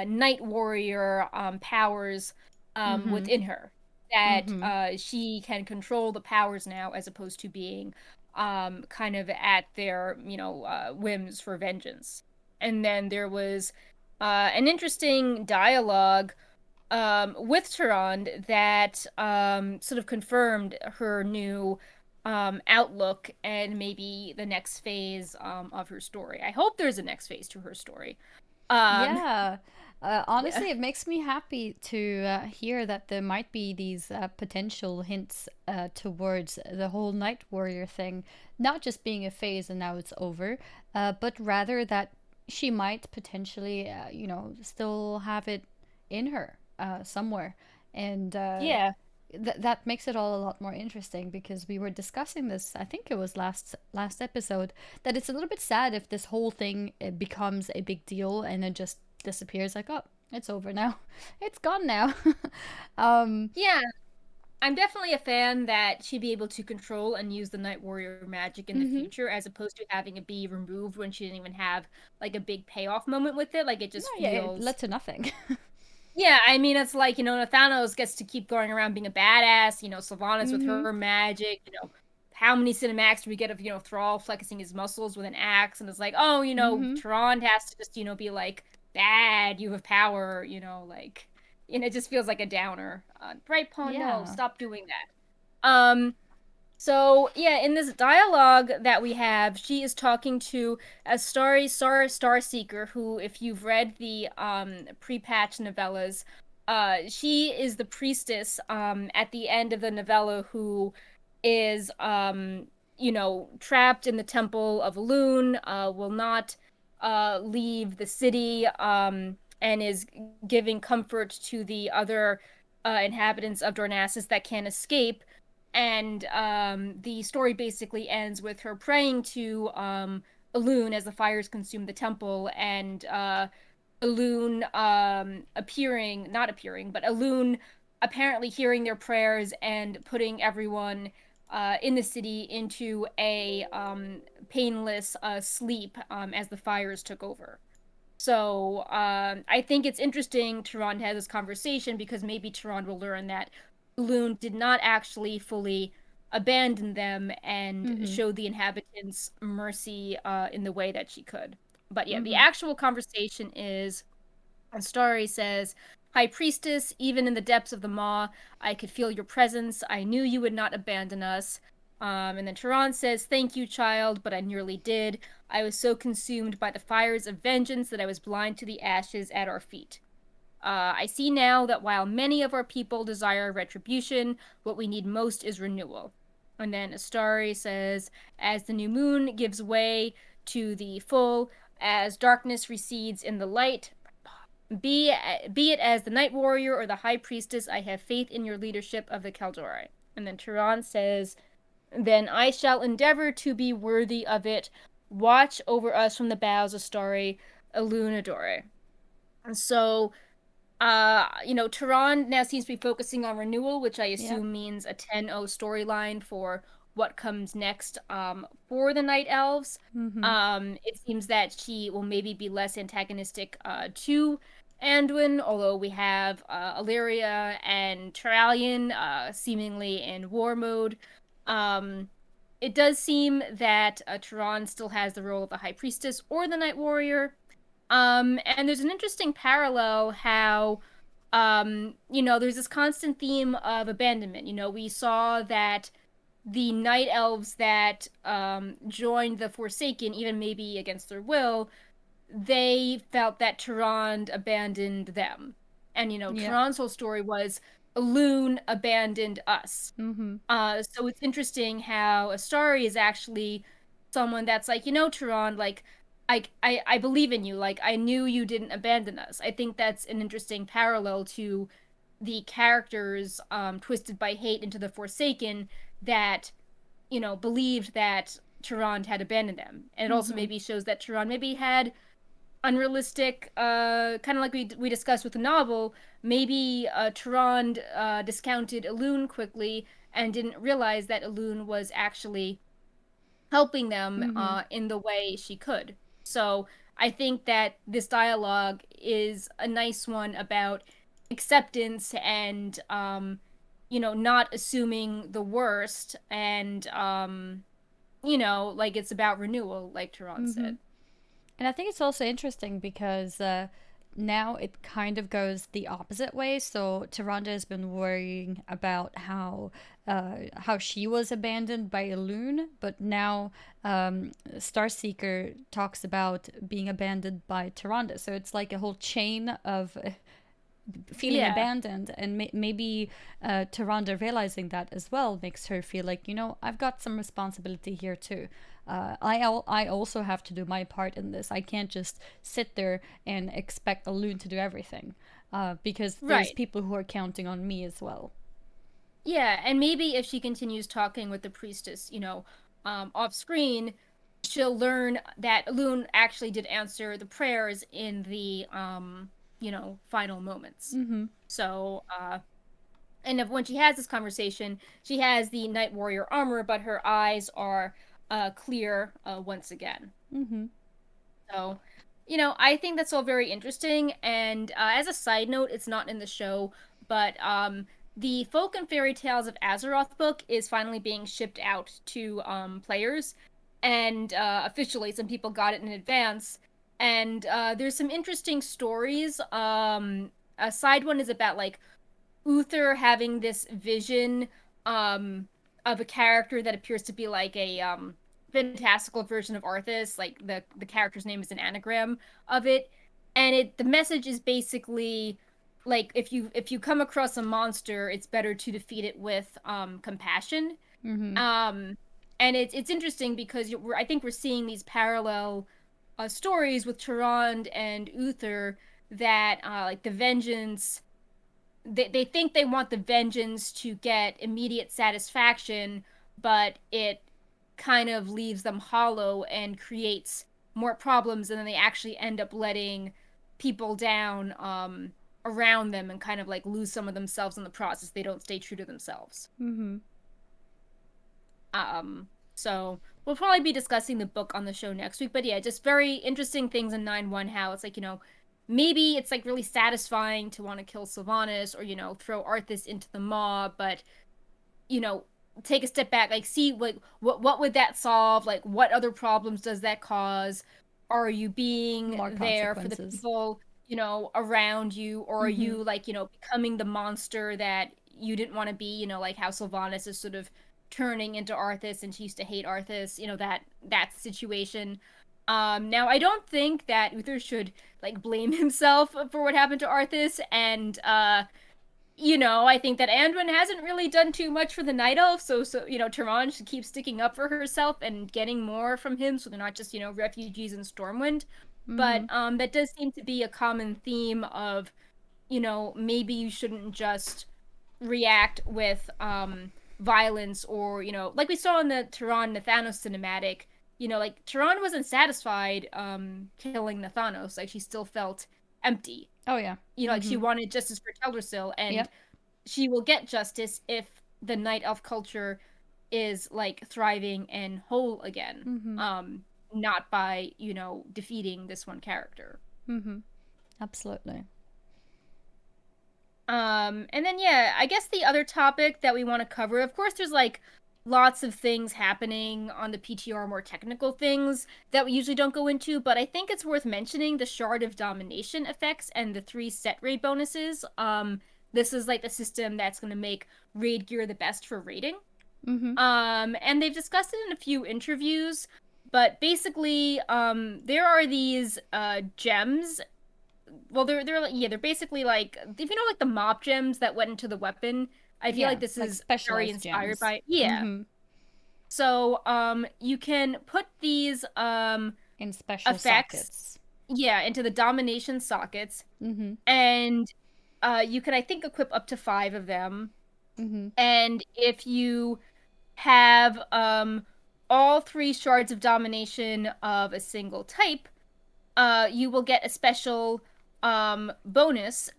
night warrior powers Mm-hmm. within her. That Mm-hmm. she can control the powers now, as opposed to being kind of at their whims for vengeance. And then there was an interesting dialogue with Tyrande that sort of confirmed her new outlook and maybe the next phase of her story. I hope there's a next phase to her story. Um, Yeah. yeah. Honestly, it makes me happy to hear that there might be these potential hints towards the whole Night Warrior thing, not just being a phase and now it's over, but rather that she might potentially, still have it in her somewhere. And Yeah. that makes it all a lot more interesting because we were discussing this. I think it was last episode that it's a little bit sad if this whole thing becomes a big deal and it just disappears. Like, oh, it's over now, it's gone now. um, Yeah. I'm definitely a fan that she'd be able to control and use the Night Warrior magic in the mm-hmm. future, as opposed to having it be removed when she didn't even have like a big payoff moment with it. Like it No, just yeah, it feels. led to nothing. Yeah, I mean, it's like, Thanos gets to keep going around being a badass, Sylvanas with mm-hmm. her magic, how many cinematics do we get of, Thrall flexing his muscles with an axe? And it's like, oh, Mm-hmm. Tyrande has to just, be like, bad, you have power, like, and it just feels like a downer. Right, Pawn, no, Yeah. stop doing that. So yeah, in this dialogue that we have, she is talking to a Starseeker, who, if you've read the pre-patch novellas, she is the priestess at the end of the novella who is trapped in the temple of Elune, will not leave the city, and is giving comfort to the other inhabitants of Dornassus that can't escape. And the story basically ends with her praying to Elune as the fires consume the temple, and Elune appearing, not appearing, but Elune apparently hearing their prayers and putting everyone in the city into a painless sleep as the fires took over. So I think it's interesting Tyrande has this conversation because maybe Tyrande will learn that Loon did not actually fully abandon them and Mm-hmm. show the inhabitants mercy in the way that she could. But yeah, the Mm-hmm. actual conversation is Astari says, High Priestess, even in the depths of the maw, I could feel your presence. I knew you would not abandon us. And then Tyrande says, Thank you, child, but I nearly did. I was so consumed by the fires of vengeance that I was blind to the ashes at our feet. I see now that while many of our people desire retribution, what we need most is renewal. And then Astari says, As the new moon gives way to the full, as darkness recedes in the light, be it as the Night Warrior or the High Priestess, I have faith in your leadership of the Kaldori. And then Tyrande says, Then I shall endeavor to be worthy of it. Watch over us from the boughs of starry Illuminadore. And so, Tyrande now seems to be focusing on renewal, which I Yep. assume means a 10-0 storyline for what comes next for the Night Elves. Mm-hmm. It seems that she will maybe be less antagonistic to Anduin, although we have Illyria and Turalyon seemingly in war mode. Um, it does seem that Tyrande still has the role of the High Priestess or the Night Warrior. And there's an interesting parallel how, there's this constant theme of abandonment. We saw that the night elves that joined the Forsaken, even maybe against their will, they felt that Tyrande abandoned them. And, Yep. Tyrande's whole story was Elune abandoned us. Mm-hmm. So it's interesting how Astari is actually someone that's like, Tyrande, like, I believe in you. Like, I knew you didn't abandon us. I think that's an interesting parallel to the characters twisted by hate into the Forsaken that, believed that Tyrande had abandoned them. And it also Mm-hmm. maybe shows that Tyrande maybe had unrealistic, kind of like we discussed with the novel, maybe Tyrande discounted Elune quickly and didn't realize that Elune was actually helping them Mm-hmm. in the way she could. So I think that this dialogue is a nice one about acceptance and, not assuming the worst, and, like it's about renewal, like Tyrande Mm-hmm. said. And I think it's also interesting because now it kind of goes the opposite way. So Tyrande has been worrying about how she was abandoned by a loon, but now Starseeker talks about being abandoned by Tyrande. So it's like a whole chain of feeling Yeah. abandoned, and maybe Tyrande realizing that as well makes her feel like, I've got some responsibility here too. I also have to do my part in this. I can't just sit there and expect a loon to do everything, because there's Right. people who are counting on me as well. Yeah, and maybe if she continues talking with the priestess, off screen, she'll learn that Loon actually did answer the prayers in the final moments. Mm-hmm. So, and if when she has this conversation, she has the Night Warrior armor, but her eyes are clear once again. Mm-hmm. So, I think that's all very interesting. And as a side note, it's not in the show, but the Folk and Fairy Tales of Azeroth book is finally being shipped out to players. And officially, some people got it in advance. And there's some interesting stories. A side one is about like Uther having this vision um of a character that appears to be like a fantastical version of Arthas, like the character's name is an anagram of it. And the message is basically like if you come across a monster, it's better to defeat it with compassion. Mm-hmm. Um and it's interesting because I think we're seeing these parallel stories with Tyrande and Uther that like the vengeance they think they want the vengeance to get immediate satisfaction, but it kind of leaves them hollow and creates more problems, and then they actually end up letting people down around them and kind of like lose some of themselves in the process. They don't stay true to themselves. Mm-hmm. So we'll probably be discussing the book on the show next week. But yeah, just very interesting things in 9-1, how it's like, maybe it's like really satisfying to want to kill Sylvanas or, throw Arthas into the maw, but you know, take a step back, like see what would that solve? Like what other problems does that cause? Are you being More there for the consequences. people, around you, or are Mm-hmm. you like, becoming the monster that you didn't want to be, like how Sylvanas is sort of turning into Arthas and she used to hate Arthas, that situation. Now I don't think that Uther should like blame himself for what happened to Arthas, and I think that Anduin hasn't really done too much for the Night Elf, so Tehran should keep sticking up for herself and getting more from him, so they're not just refugees in Stormwind. But Mm-hmm. that does seem to be a common theme of maybe you shouldn't just react with violence, or like we saw in the Tehran Nathanos cinematic. Like Tehran wasn't satisfied killing Nathanos, like she still felt empty. Oh yeah. Like she Mm-hmm. wanted justice for Teldrassil, and Yep. she will get justice if the night elf culture is like thriving and whole again. Mm-hmm. Not by, defeating this one character. Mm-hmm. Absolutely. And then yeah, I guess the other topic that we want to cover, of course, there's like lots of things happening on the PTR, more technical things that we usually don't go into, but I think it's worth mentioning the Shard of Domination effects and the 3 set raid bonuses. This is like the system that's going to make raid gear the best for raiding. Mm-hmm. And they've discussed it in a few interviews, but basically, there are these gems. Well, they're like, yeah, they're basically like, if you know, like the mob gems that went into the weapon. I feel Yeah, like this like is very specialized inspired gems. by, yeah. Mm-hmm. So you can put these In special effects, sockets. yeah, into the domination sockets, Mm-hmm. and you can, I think, equip up to 5 of them. Mm-hmm. And if you have all 3 shards of domination of a single type, you will get a special bonus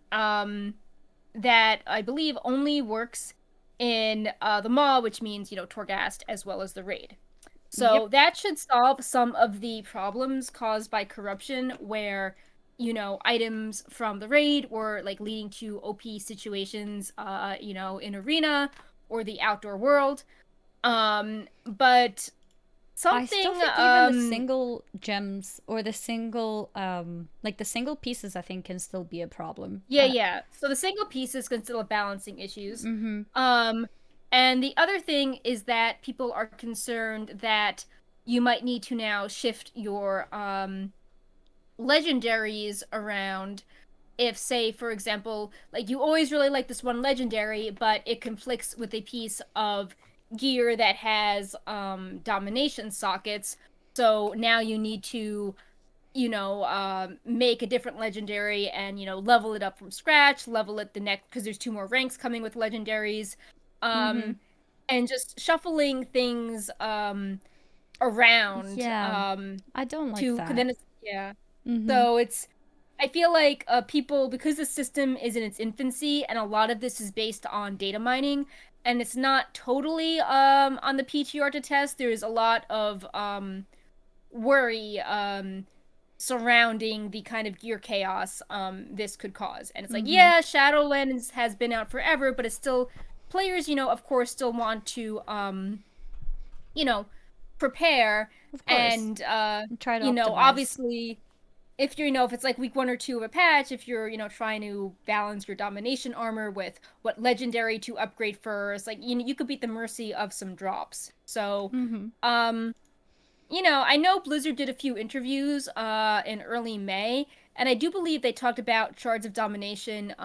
that I believe only works in the Maw, which means, Torghast as well as the Raid. So Yep. that should solve some of the problems caused by corruption where, items from the raid were like leading to OP situations, in arena or the outdoor world. But I still Something, think even the single gems or the single like the single pieces I think can still be a problem. yeah. So the single pieces can still have balancing issues. Mm-hmm. Um, and the other thing is that people are concerned that you might need to now shift your legendaries around if, say, for example, like you always really like this one legendary, but it conflicts with a piece of gear that has domination sockets. So now you need to, make a different legendary and, level it up from scratch, level it the next, because there's two more ranks coming with legendaries. Mm-hmm. Um, and just shuffling things around Yeah. I don't like to, that. then it's, yeah. Mm-hmm. So I feel like people, because the system is in its infancy and a lot of this is based on data mining and it's not totally on the PTR to test, there's a lot of worry surrounding the kind of gear chaos this could cause. And it's like, Mm-hmm. yeah, Shadowlands has been out forever, but it's still players, of course, still want to you know, prepare Of course. and Try to optimize. obviously if you're, if it's like week 1 or 2 of a patch, if you're, trying to balance your domination armor with what legendary to upgrade first, like, you could be at the mercy of some drops. So, Mm-hmm. um, I know Blizzard did a few interviews in early May, and I do believe they talked about Shards of Domination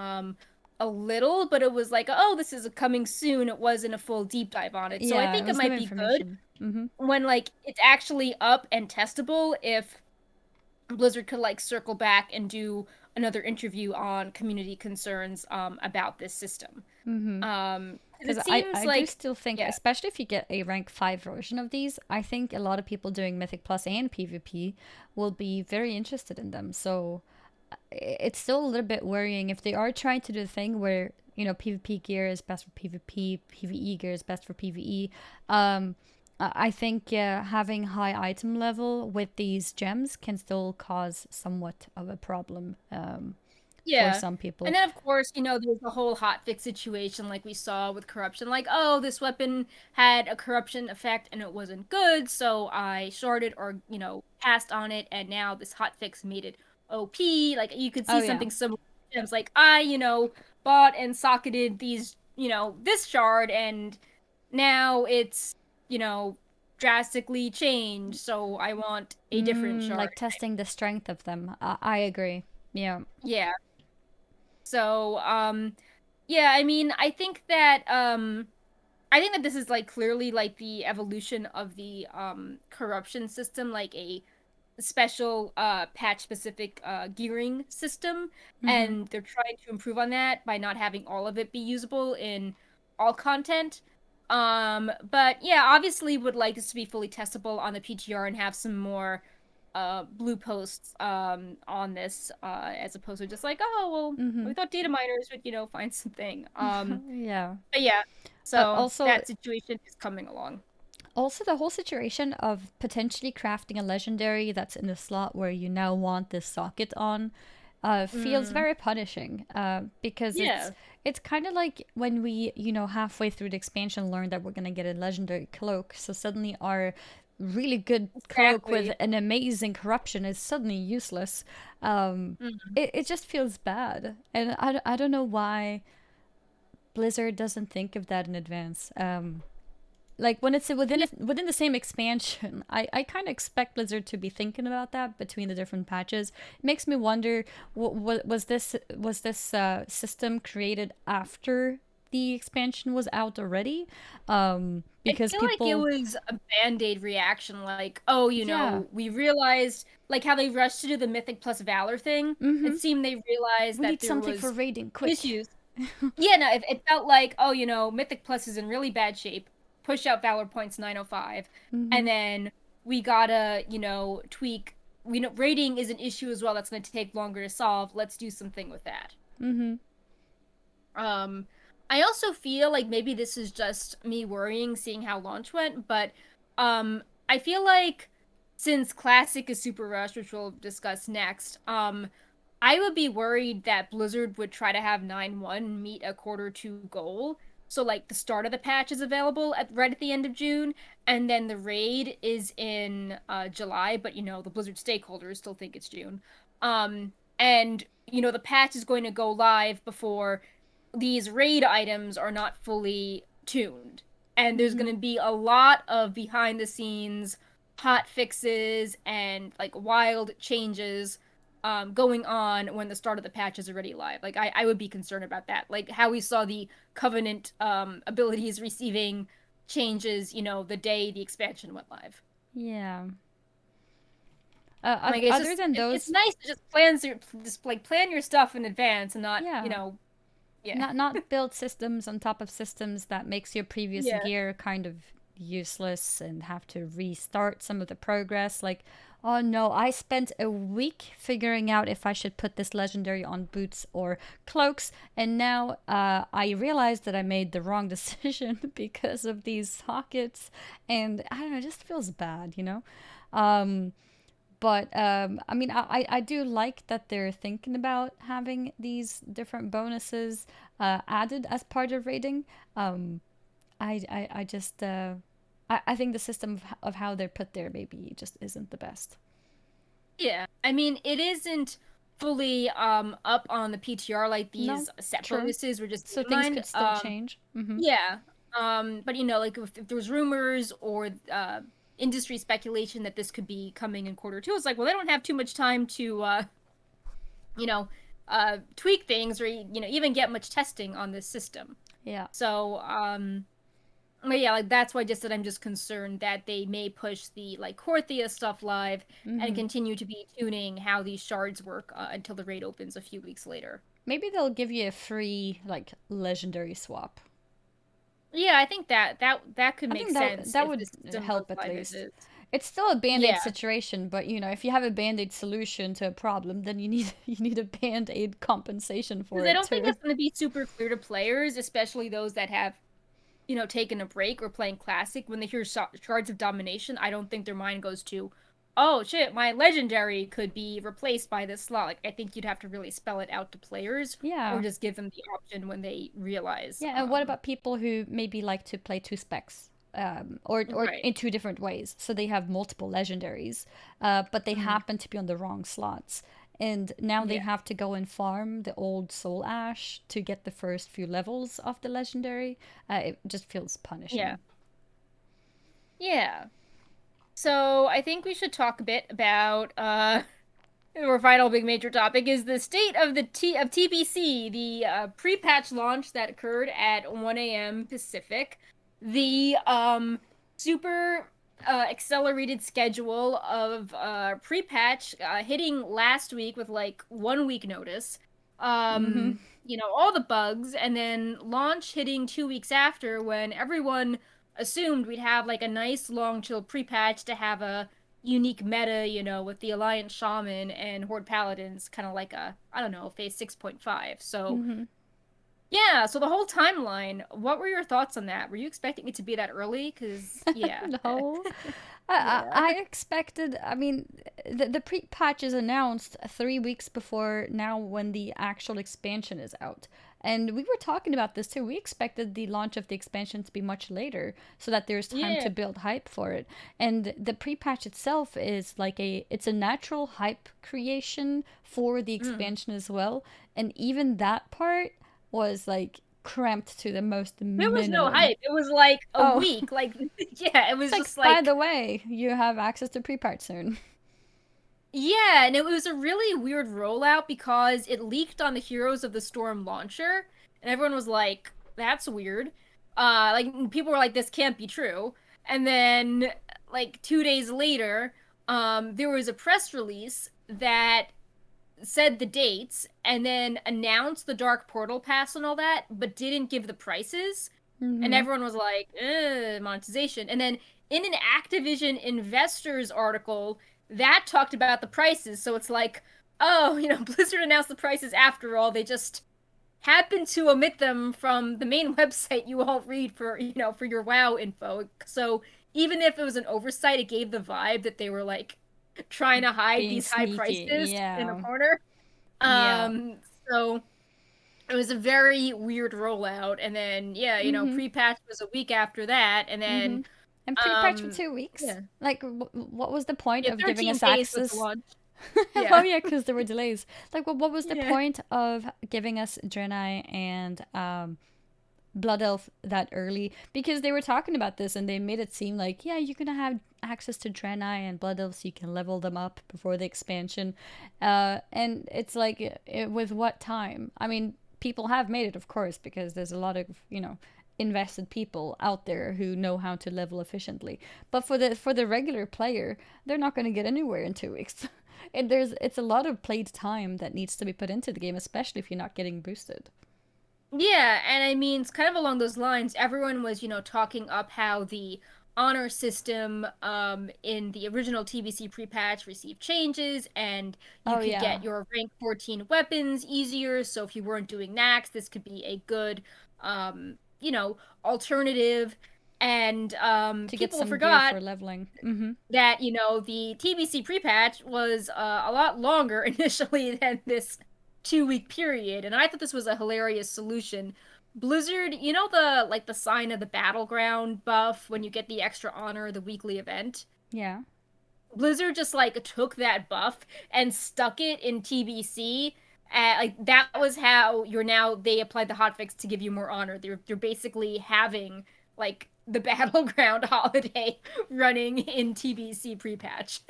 a little, but it was like, oh, this is coming soon. It wasn't a full deep dive on it. So I Yeah, it think it was new might be good information. Mm-hmm. when like it's actually up and testable if Blizzard could like circle back and do another interview on community concerns about this system. Mm-hmm. 'Cause Because it I, seems I do like still think, yeah, especially if you get a rank 5 version of these, I think a lot of people doing Mythic Plus and PvP will be very interested in them. So it's still a little bit worrying if they are trying to do the thing where, PvP gear is best for PvP, PvE gear is best for PvE. I think having high item level with these gems can still cause somewhat of a problem for yeah. some And people. then of course, there's the whole hotfix situation like we saw with corruption. Like, oh, this weapon had a corruption effect and it wasn't good, so I shorted or, passed on it, and now this hotfix made it OP. Like you could Oh, see yeah. something similar to gems. Like I, bought and socketed these, this shard and now it's, you know, drastically changed, so I want a different shard. Like testing the strength of them. I agree. Yeah. Yeah. So, yeah, I mean, I think that this is like clearly like the evolution of the corruption system, like a special patch specific gearing system, Mm-hmm. and they're trying to improve on that by not having all of it be usable in all content. But yeah, obviously would like this to be fully testable on the PTR and have some more blue posts on this as opposed to just like, oh well, Mm-hmm. we thought data miners would, find something. Yeah. But yeah, so Also, that situation is coming along. the whole situation of potentially crafting a legendary that's in the slot where you now want this socket on feels Mm, very punishing because yeah, it's kind of like when we, halfway through the expansion learned that we're going to get a legendary cloak. So suddenly our really good cloak with exactly. an amazing corruption is suddenly useless. Mm. It just feels bad. And I don't know why Blizzard doesn't think of that in advance. Like when it's Yeah, within the same expansion, I kind of expect Blizzard to be thinking about that between the different patches. It makes me wonder, was this system created after the expansion was out already? I Because feel like it people, was a band-aid reaction, like, oh, yeah, we realized like how they rushed to do the Mythic plus Valor thing. mm-hmm, It seemed they realized we that need there something for was raiding, quick. issues. Yeah, no, it felt like, oh, Mythic Plus is in really bad shape. Push out Valor points 905. Mm-hmm, And then we gotta, tweak. We know rating is an issue as well that's gonna take longer to solve. Let's do something with that. mm-hmm, Um, I also feel like maybe this is just me worrying seeing how launch went, but I feel like since Classic is super rushed, which we'll discuss next, I would be worried that Blizzard would try to have 9-1 meet a quarter 2 goal. So like the start of the patch is available right at the end of June, and then the raid is in July. But the Blizzard stakeholders still think it's June. And the patch is going to go live before these raid items are not fully tuned, and there's Mm-hmm. going to be a lot of behind the scenes hot fixes and like wild changes going on when the start of the patch is already live. Like I would be concerned about that. Like how we saw the Covenant abilities receiving changes, the day the expansion went live. Yeah. Like it's Other just than it's those, nice to just like plan your stuff in advance and not, yeah, yeah. not build systems on top of systems that makes your previous Yeah. gear kind of useless and have to restart some of the progress. Like, oh no, I spent a week figuring out if I should put this legendary on boots or cloaks, and now I realized that I made the wrong decision because of these sockets, and I don't know, it just feels bad, you know. Um, but I mean, I do like that they're thinking about having these different bonuses added as part of rating. Um, I just I think the system of how they're put there maybe just isn't the best. Yeah. I mean, it isn't fully up on the PTR like No, these set true. bonuses were just So things streamlined. could still change. Mm-hmm. Yeah. But like if there was rumors or industry speculation that this could be coming in quarter two, it's like, well, they don't have too much time to you know, tweak things or even get much testing on this system. Yeah. So, but yeah, like that's why just that I'm just concerned that they may push the like Corthia stuff live and Mm-hmm. continue to be tuning how these shards work until the raid opens a few weeks later. Maybe they'll give you a free like legendary swap. Yeah, I think that could I make think that sense that if would the system goes help at live as least. is. It's still a band-aid Yeah, situation, but if you have a band-aid solution to a problem, then you need you need a band-aid compensation for because I it don't think too. it's going to be super clear to players, especially those that have taken a break or playing classic. When they hear shards of domination, I don't think their mind goes to, oh shit, my legendary could be replaced by this slot. Like I think you'd have to really spell it out to players or Yeah. just give them the option when they realize. Yeah, and what about people who maybe like to play two specs? Or Right. in two different ways. So they have multiple legendaries, but they Mm, happen to be on the wrong slots. And now they yeah. have to go and farm the old soul ash to get the first few levels of the legendary. It just feels Yeah. punishing. Yeah. So I think we should talk a bit about our final big major topic is the state of of TBC, the pre-patch launch that occurred at 1 a.m. Pacific. The super accelerated schedule of pre-patch hitting last week with like 1 week notice. Mm-hmm. All the bugs, and then launch hitting 2 weeks after when everyone assumed we'd have like a nice long chill pre-patch to have a unique meta, with the Alliance Shaman and Horde Paladins, kind of like a, I don't know, phase 6.5. So, Mm-hmm. yeah, so the whole timeline, what were your thoughts on that? Were you expecting it to be that early? Because, yeah. No. Yeah. I expected, I mean, the pre patch is announced 3 weeks before now when the actual expansion is out. And we were talking about this too. We expected the launch of the expansion to be much later so that there's time Yeah. to build hype for it. And the pre patch itself is like it's a natural hype creation for the Mm. expansion as well. And even that part was like cramped to the most There was no minimum. hype. It was like a Oh, week. Like, yeah, it it's was like, just by like, the way, you have access to pre-part soon. yeah, and it was a really weird rollout because it leaked on the Heroes of the Storm launcher, and everyone was like, "That's weird." Like people were like, "This can't be true." And then, like 2 days later, there was a press release that said the dates and then announced the Dark Portal Pass and all that, but didn't give the prices. And Mm-hmm. everyone was like, monetization. And then in an Activision investors article, that talked about the prices. So it's like, oh, Blizzard announced the prices after all. They just happened to omit them from the main website you all read for your WoW info. So even if it was an oversight, it gave the vibe that they were like trying to hide Being these high sneaky, prices in a yeah. corner. Yeah. Um, so it was a very weird rollout. And then, yeah, Mm-hmm. pre-patch was a week after that. And Mm-hmm. then, And pre-patch for 2 weeks. yeah, Like, what was the point yeah, of giving 13 us days was the access? launch. Oh Yeah. yeah, because there were delays. Like, well, what was the Yeah. point of giving us Draenei and Blood Elf that early? Because they were talking about this and they made it seem like, yeah, you're gonna have access to Draenei and Blood Elf so you can level them up before the expansion. And it's like, with what time? I mean, people have made it, of course, because there's a lot of, invested people out there who know how to level efficiently. But for the regular player, they're not going to get anywhere in 2 weeks. And it's a lot of played time that needs to be put into the game, especially if you're not getting boosted. Yeah, and I mean, it's kind of along those lines. Everyone was, talking up how the honor system in the original TBC pre-patch received changes, and you Oh could yeah, get your rank 14 weapons easier. So if you weren't doing Nax, this could be a good, alternative. And to get people some gear forgot for leveling. Mm-hmm. that, the TBC pre-patch was a lot longer initially than this 2 week period, and I thought this was a hilarious solution. Blizzard, the sign of the battleground buff when you get the extra honor, the weekly event. Yeah. Blizzard just took that buff and stuck it in TBC. That was how they applied the hotfix to give you more honor. They're basically having the battleground holiday running in TBC pre-patch.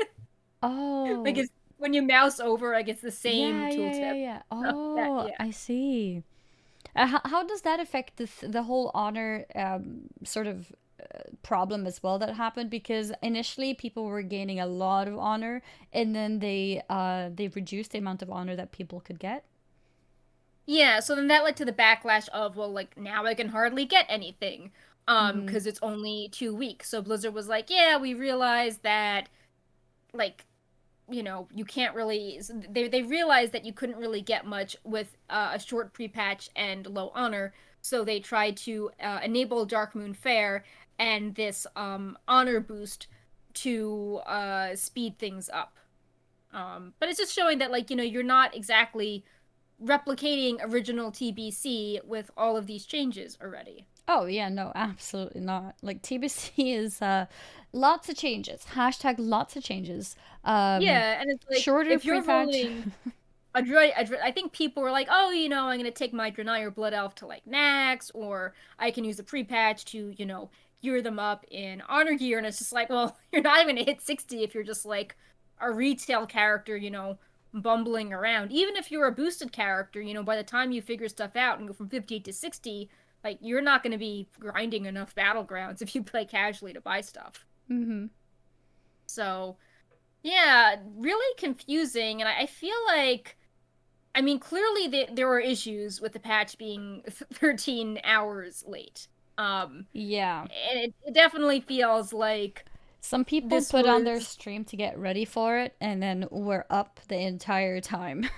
Oh, It's when you mouse over, it's the same yeah, yeah, yeah, tooltip. yeah. So that, Oh, yeah. I see. How does that affect the whole honor sort of problem as well that happened? Because initially people were gaining a lot of honor, and then they reduced the amount of honor that people could get. Yeah, so then that led to the backlash of, well, now I can hardly get anything. Mm-hmm. Because it's only 2 weeks. So Blizzard was like, yeah, we realized that like you can't really they realized that you couldn't really get much with a short pre-patch and low honor, so they tried to enable Dark Moon Fair and this honor boost to speed things up. But it's just showing that you're not exactly replicating original TBC with all of these changes already. Oh yeah, no, absolutely not. Like TBC is lots of changes. Hashtag lots of changes. Yeah, and it's like Shorter if you're pre-patch. rolling a Druid, I think people were like, oh, I'm gonna take my Draenei or Blood Elf to Nax, or I can use the pre-patch to, gear them up in Honor Gear, and it's just like, well, you're not even gonna hit 60 if you're just a retail character, bumbling around. Even if you're a boosted character, by the time you figure stuff out and go from 58 to 60, you're not gonna be grinding enough battlegrounds if you play casually to buy stuff. Mm-hmm. So yeah, really confusing, and I feel like, I mean, clearly there were issues with the patch being 13 hours late. Yeah. And it definitely feels like Some people this put on their was, stream to get ready for it, and then we're up the entire time.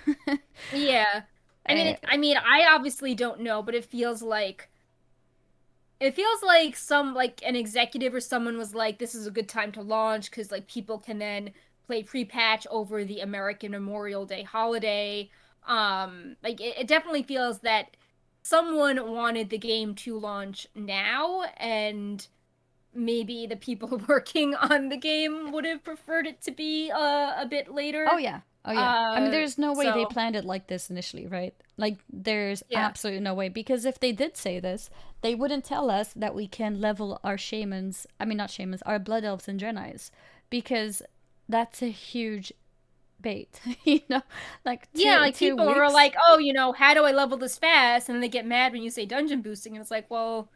yeah. Uh, I obviously don't know, but it feels like an executive or someone was like, this is a good time to launch because people can then play pre-patch over the American Memorial Day holiday. It definitely feels that someone wanted the game to launch now, and maybe the people working on the game would have preferred it to be a bit oh later. yeah. Oh yeah. I mean, there's no way they So planned it like this initially, right? Like, there's yeah. absolutely no way. Because if they did say this, they wouldn't tell us that we can level our shamans. I mean, not shamans, our blood elves and Draenei's, because that's a huge bait. Like Yeah, two two people are weeks. like, oh, how do I level this fast? And then they get mad when you say dungeon boosting, and it's like, well,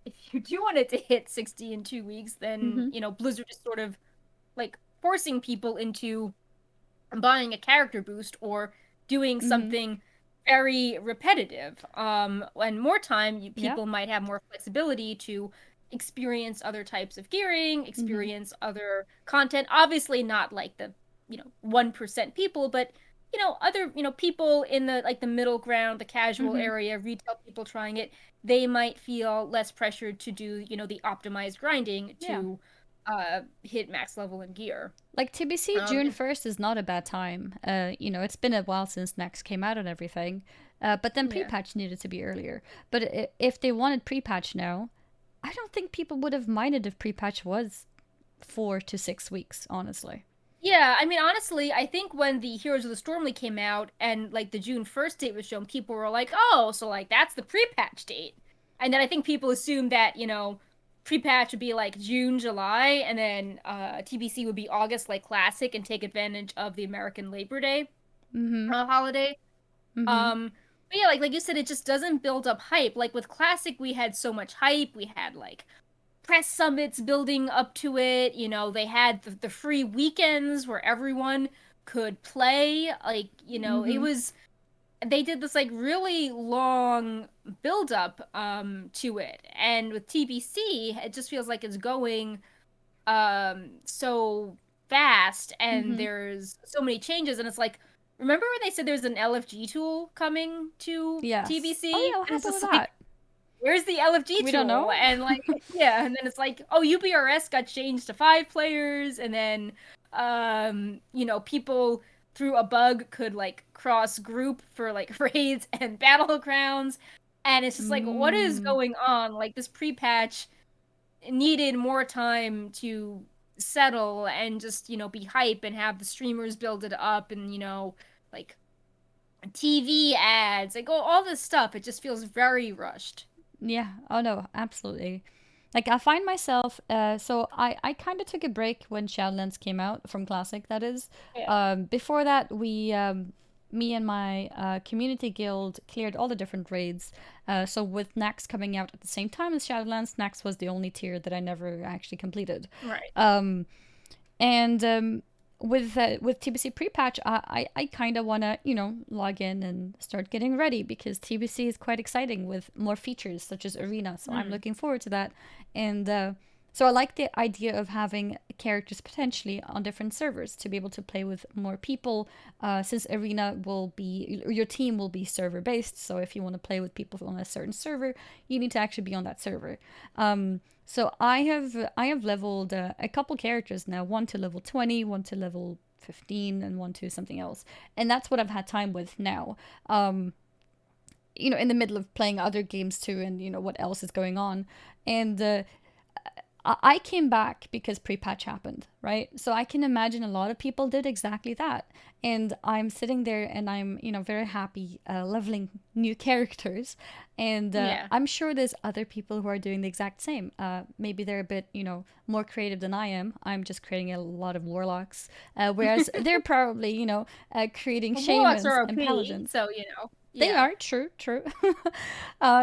if you do want it to hit 60 in 2 weeks, then, Mm-hmm. Blizzard is sort of forcing people into buying a character boost or doing Mm-hmm. something very repetitive. And more time, Yeah. people might have more flexibility to experience other types of gearing, Mm-hmm. experience other content. Obviously, not the 1% people, but other people in the middle ground, the casual Mm-hmm. area, retail people trying it. They might feel less pressured to do the optimized grinding Yeah. to hit max level in gear. Like TBC, June And 1st is not a bad time. It's been a while since Next came out and everything. But then yeah. pre-patch needed to be earlier. But if they wanted pre-patch now, I don't think people would have minded if pre-patch was 4 to 6 weeks, honestly. Yeah, I mean, honestly, I think when the Heroes of the Stormly came out and like the June 1st date was shown, people were like, "Oh, so like that's the pre-patch date." And then I think people assumed that, pre-patch would be like June, July, and then TBC would be August like classic and take advantage of the American Labor Day Mm-hmm. holiday. Mm-hmm. But yeah, like you said, it just doesn't build up hype. Like with classic, we had so much hype. We had like press summits building up to it. They had the free weekends where everyone could play. Like, it Mm-hmm. was they did this like really long build up to it. And with TBC, it just feels like it's going so fast and Mm-hmm. there's so many changes and it's like remember when they said there's an LFG tool coming to Yes. Oh TBC? yeah, what And it's happened with just like that? where's the LFG We don't tool? know. And like, yeah, and then it's like, oh, UBRS got changed to 5 players, and then, people through a bug could like cross group for like raids and battlegrounds, and it's just like, what is Mm. going on? Like this pre-patch needed more time to settle and just be hype and have the streamers build it up and like TV ads, like all this stuff. It just feels very rushed. Yeah. Oh no, absolutely. Like I find myself, so I kind of took a break when Shadowlands came out from Classic. That is, Yeah. before that me and my community guild cleared all the different raids. So with Nax coming out at the same time as Shadowlands, Nax was the only tier that I never actually completed. Right. And with TBC pre-patch, I kind of want to log in and start getting ready because TBC is quite exciting with more features such as arena. So I'm Mm. looking forward to that, and so I like the idea of having characters potentially on different servers to be able to play with more people. Since arena will be your team will be server based, so if you want to play with people on a certain server, you need to actually be on that server. So I have leveled a couple characters now, one to level 20, one to level 15, and one to something else, and that's what I've had time with now. In the middle of playing other games too, and what else is going on, and I came back because pre-patch happened, right? So I can imagine a lot of people did exactly that. And I'm sitting there and I'm, very happy leveling new characters. And Yeah. I'm sure there's other people who are doing the exact same. Maybe they're a bit, more creative than I am. I'm just creating a lot of warlocks. Whereas they're probably, creating Well, warlocks shamans are and OP, paladins. so They yeah. are true, true.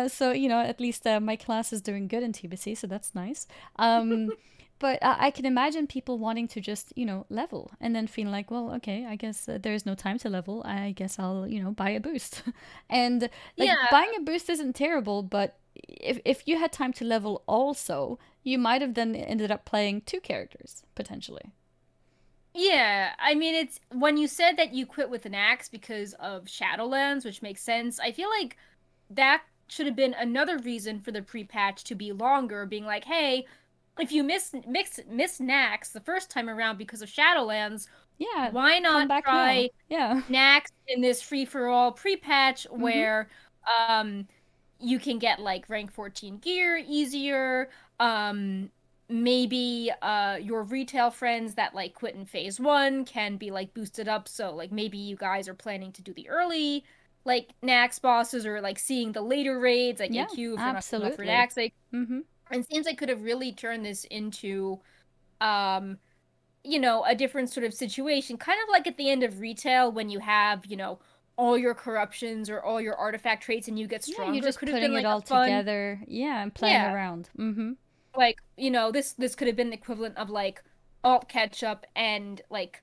So at least my class is doing good in TBC, so that's nice. Um, but I can imagine people wanting to just level and then feeling like, well, okay, I guess there's no time to level. I guess I'll buy a boost, and like Yeah. buying a boost isn't terrible, but if you had time to level also, you might have then ended up playing two characters potentially. Yeah. I mean, it's when you said that you quit with an axe because of Shadowlands, which makes sense. I feel like that should have been another reason for the pre-patch to be longer, being like, hey, if you miss Nax the first time around because of Shadowlands, Yeah, why come not back now. try Yeah. Nax in this free for all pre-patch Mm-hmm. where um you can get like rank 14 gear easier. Maybe your retail friends that like quit in phase 1 can be like boosted up, so like maybe you guys are planning to do the early like Nax bosses or like seeing the later raids like Yeah, AQ if you're not good enough for absolutely. Nax. Like Mm-hmm. it seems I could have really turned this into um a different sort of situation, kind of like at the end of retail when you have, all your corruptions or all your artifact traits and you get Yeah, you're stronger. just Could have been putting it like a all fun, together. Yeah, and playing yeah, around. Mm-hmm. like, this could have been the equivalent of like alt catch up and like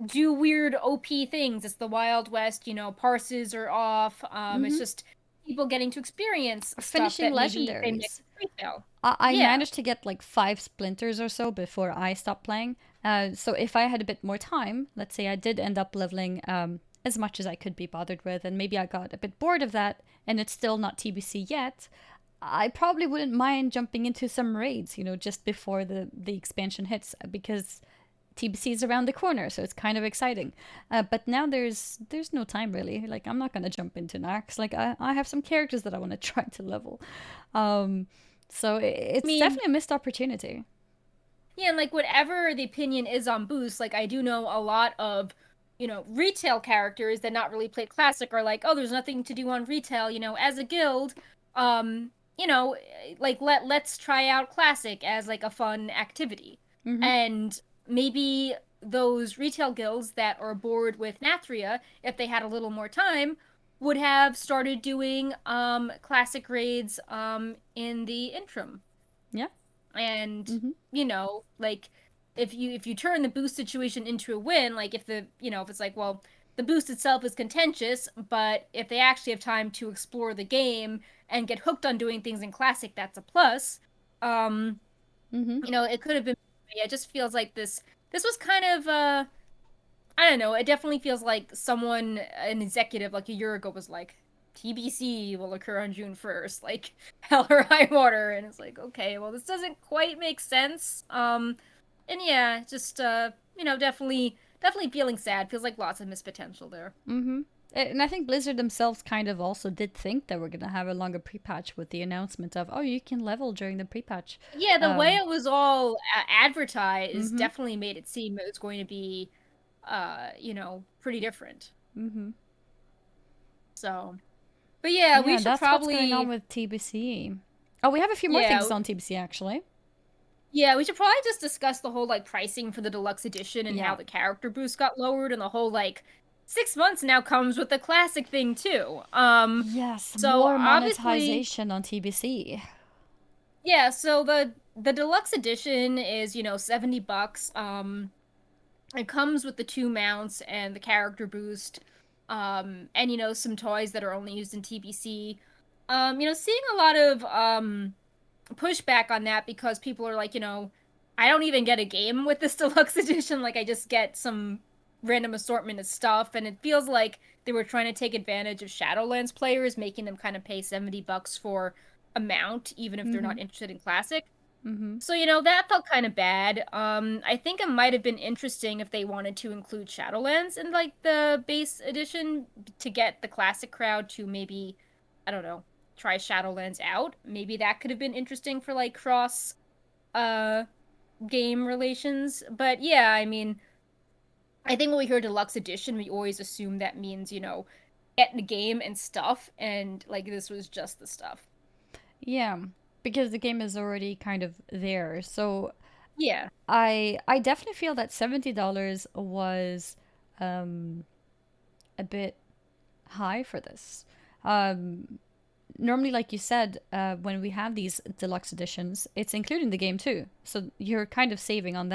do weird OP things. It's the Wild West, parses are off. It's Mm-hmm. just people getting to experience stuff Finishing that maybe they missed legendaries. in retail. I Yeah. managed to get like 5 splinters or so before I stopped playing. So if I had a bit more time, let's say I did end up leveling as much as I could be bothered with, and maybe I got a bit bored of that, and it's still not TBC yet. I probably wouldn't mind jumping into some raids, just before the expansion hits, because TBC is around the corner, so it's kind of exciting. But now there's no time really. Like, I'm not gonna jump into Nax. Like, I have some characters that I want to try to level. Um, so I it's mean, definitely a missed opportunity. yeah, and like whatever the opinion is on boost, like I do know a lot of, retail characters that not really play classic are like, oh, there's nothing to do on retail, as a guild, um, like let's try out classic as like a fun activity. Mm-hmm. And maybe those retail guilds that are bored with Nathria, if they had a little more time, would have started doing classic raids in the interim. Yeah. And Mm-hmm. like if you turn the boost situation into a win, like if it's like, well, the boost itself is contentious, but if they actually have time to explore the game and get hooked on doing things in classic, that's a plus. um Mm-hmm. it could have been. Yeah, it just feels like this was kind of I don't know. It definitely feels like an executive, like a year ago, was like, TBC will occur on June 1st, like hell or high water. And it's like, okay, well, this doesn't quite make sense. And yeah, just, definitely feeling sad. Feels like lots of missed potential there. Mm-hmm. And I think Blizzard themselves kind of also did think that we're gonna have a longer pre-patch with the announcement of, oh, you can level during the pre-patch. Yeah, the way Um, it was all advertised mm-hmm. definitely made it seem it was going to be, pretty different. Mm-hmm. So, but yeah, we Yeah, should that's what's going on probably, with TBC. Oh, we have a few more yeah, things on TBC actually. Yeah, we should probably just discuss the whole like pricing for the deluxe edition and how Yeah. the character boost got lowered and the whole like 6 months now comes with the classic thing too. Yes, So more obviously, monetization on TBC. yeah, so the deluxe edition is, $70. It comes with the two mounts and the character boost. And some toys that are only used in TBC. Seeing a lot of pushback on that because people are like, I don't even get a game with this deluxe edition. Like, I just get some random assortment of stuff. And it feels like they were trying to take advantage of Shadowlands players, making them kind of pay $70 for a mount, even if they're Mm-hmm. not interested in Classic. Mm-hmm. So, that felt kind of bad. I think it might have been interesting if they wanted to include Shadowlands in like the base edition to get the classic crowd to maybe, I don't know, try Shadowlands out. Maybe that could have been interesting for like cross uh game relations. But yeah, I mean, I think when we hear deluxe edition, we always assume that means, get the game and stuff, and like this was just the stuff. Yeah, because the game is already kind of there. So Yeah. I definitely feel that $70 was um a bit high for this. Um Normally, like you said, when we have these deluxe editions, it's including the game too. So you're kind of saving on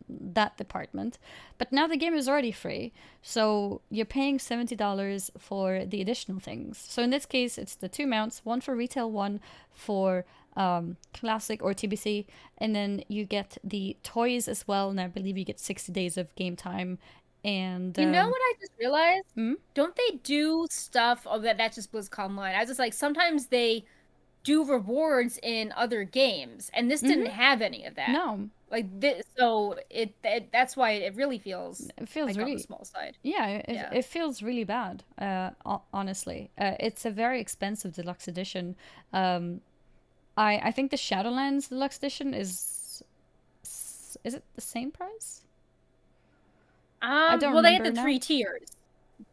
that department. But now the game is already free, so you're paying $70 for the additional things. So in this case, it's the two mounts, one for retail, one for classic or TBC, and then you get the toys as well. And I believe you get 60 days of game time. And You know what I just realized? mm, Don't they do stuff? Oh, that's just BlizzCon Online. I was just like, sometimes they do rewards in other games, and this didn't mm-hmm, have any of that. no, Like this, so that's why it really feels it feels like on the really, small side. yeah, Yeah. it feels really bad. Honestly, it's a very expensive deluxe edition. Um, I think the Shadowlands deluxe edition is it the same price? I don't Well, they had remember the now. three tiers.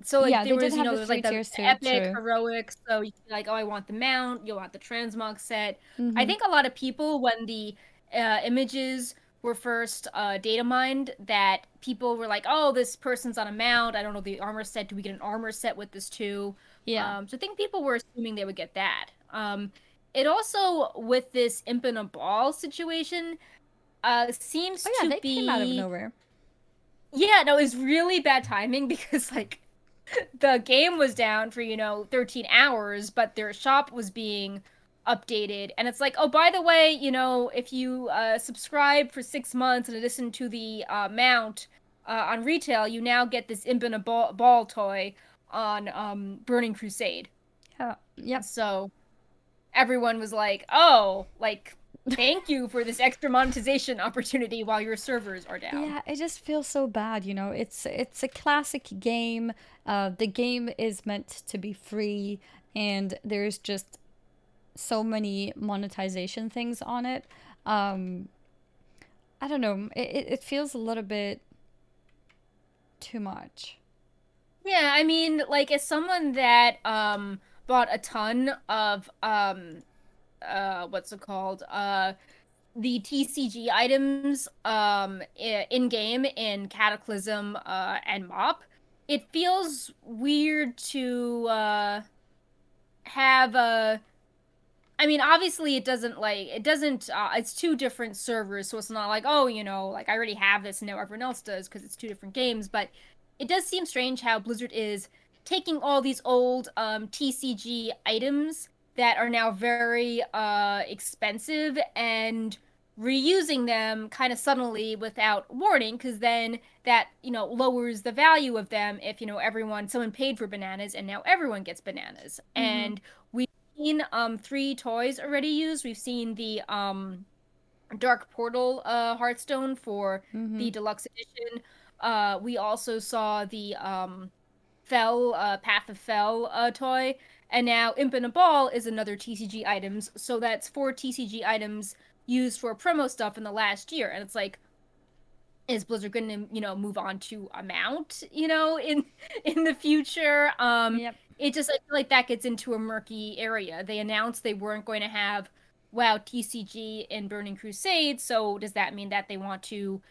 So like Yeah, there they did was, have the there was three like the tiers too. epic, True. heroic. So you can be like, oh, I want the mount, you want the transmog set. I Mm-hmm. think a lot of people, when the images were first data mined, that people were like, oh, this person's on a mount. I don't know the armor set. Do we get an armor set with this too? Yeah. So I think people were assuming they would get that. It also, with this imp in a ball situation, seems Oh yeah, to they came out of be, nowhere. yeah, no, it's really bad timing because like the game was down for 13 hours, but their shop was being updated, and it's like, oh, by the way, if you subscribe for 6 months in addition to the mount on retail, you now get this imp in a ball toy on Burning Crusade. Yeah. Yep. So everyone was like, oh, like, thank you for this extra monetization opportunity while your servers are down. Yeah, it just feels so bad, you know. It's a classic game. The game is meant to be free, and there's just so many monetization things on it. Um, I don't know. It feels a little bit too much. Yeah, I mean, like, as someone that bought a ton of what's it called? The TCG items in game in Cataclysm and Mop, it feels weird to have a I mean, obviously it doesn't it's two different servers, so it's not like, oh, like I already have this and now everyone else does because it's two different games, but it does seem strange how Blizzard is taking all these old TCG items that are now very expensive and reusing them kind of suddenly without warning, because then that, lowers the value of them if, someone paid for bananas and now everyone gets bananas. Mm-hmm. And we've seen three toys already used. We've seen the Dark Portal Hearthstone for Mm-hmm. the deluxe edition. We also saw the Fell Path of Fell toy, and now Imp in a Ball is another TCG items. So that's four TCG items used for promo stuff in the last year, and it's like, is Blizzard going to, move on to a mount, in the future? Yep. It just, I feel like that gets into a murky area. They announced they weren't going to have WoW TCG in Burning Crusade, so does that mean that they want to,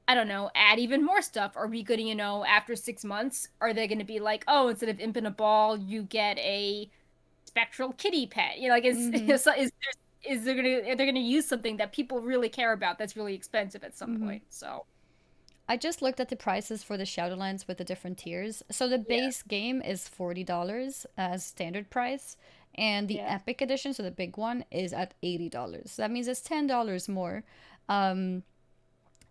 I don't know, add even more stuff? Are we going to, after 6 months, are they going to be like, oh, instead of Imp in a Ball, you get a spectral kitty pet? Like, Mm-hmm. is they're gonna use something that people really care about that's really expensive at some Mm-hmm. point? So I just looked at the prices for the Shadowlands with the different tiers. So the yeah, base game is $40 as standard price, and the yeah, Epic Edition, so the big one, is at $80. So that means it's $10 more um,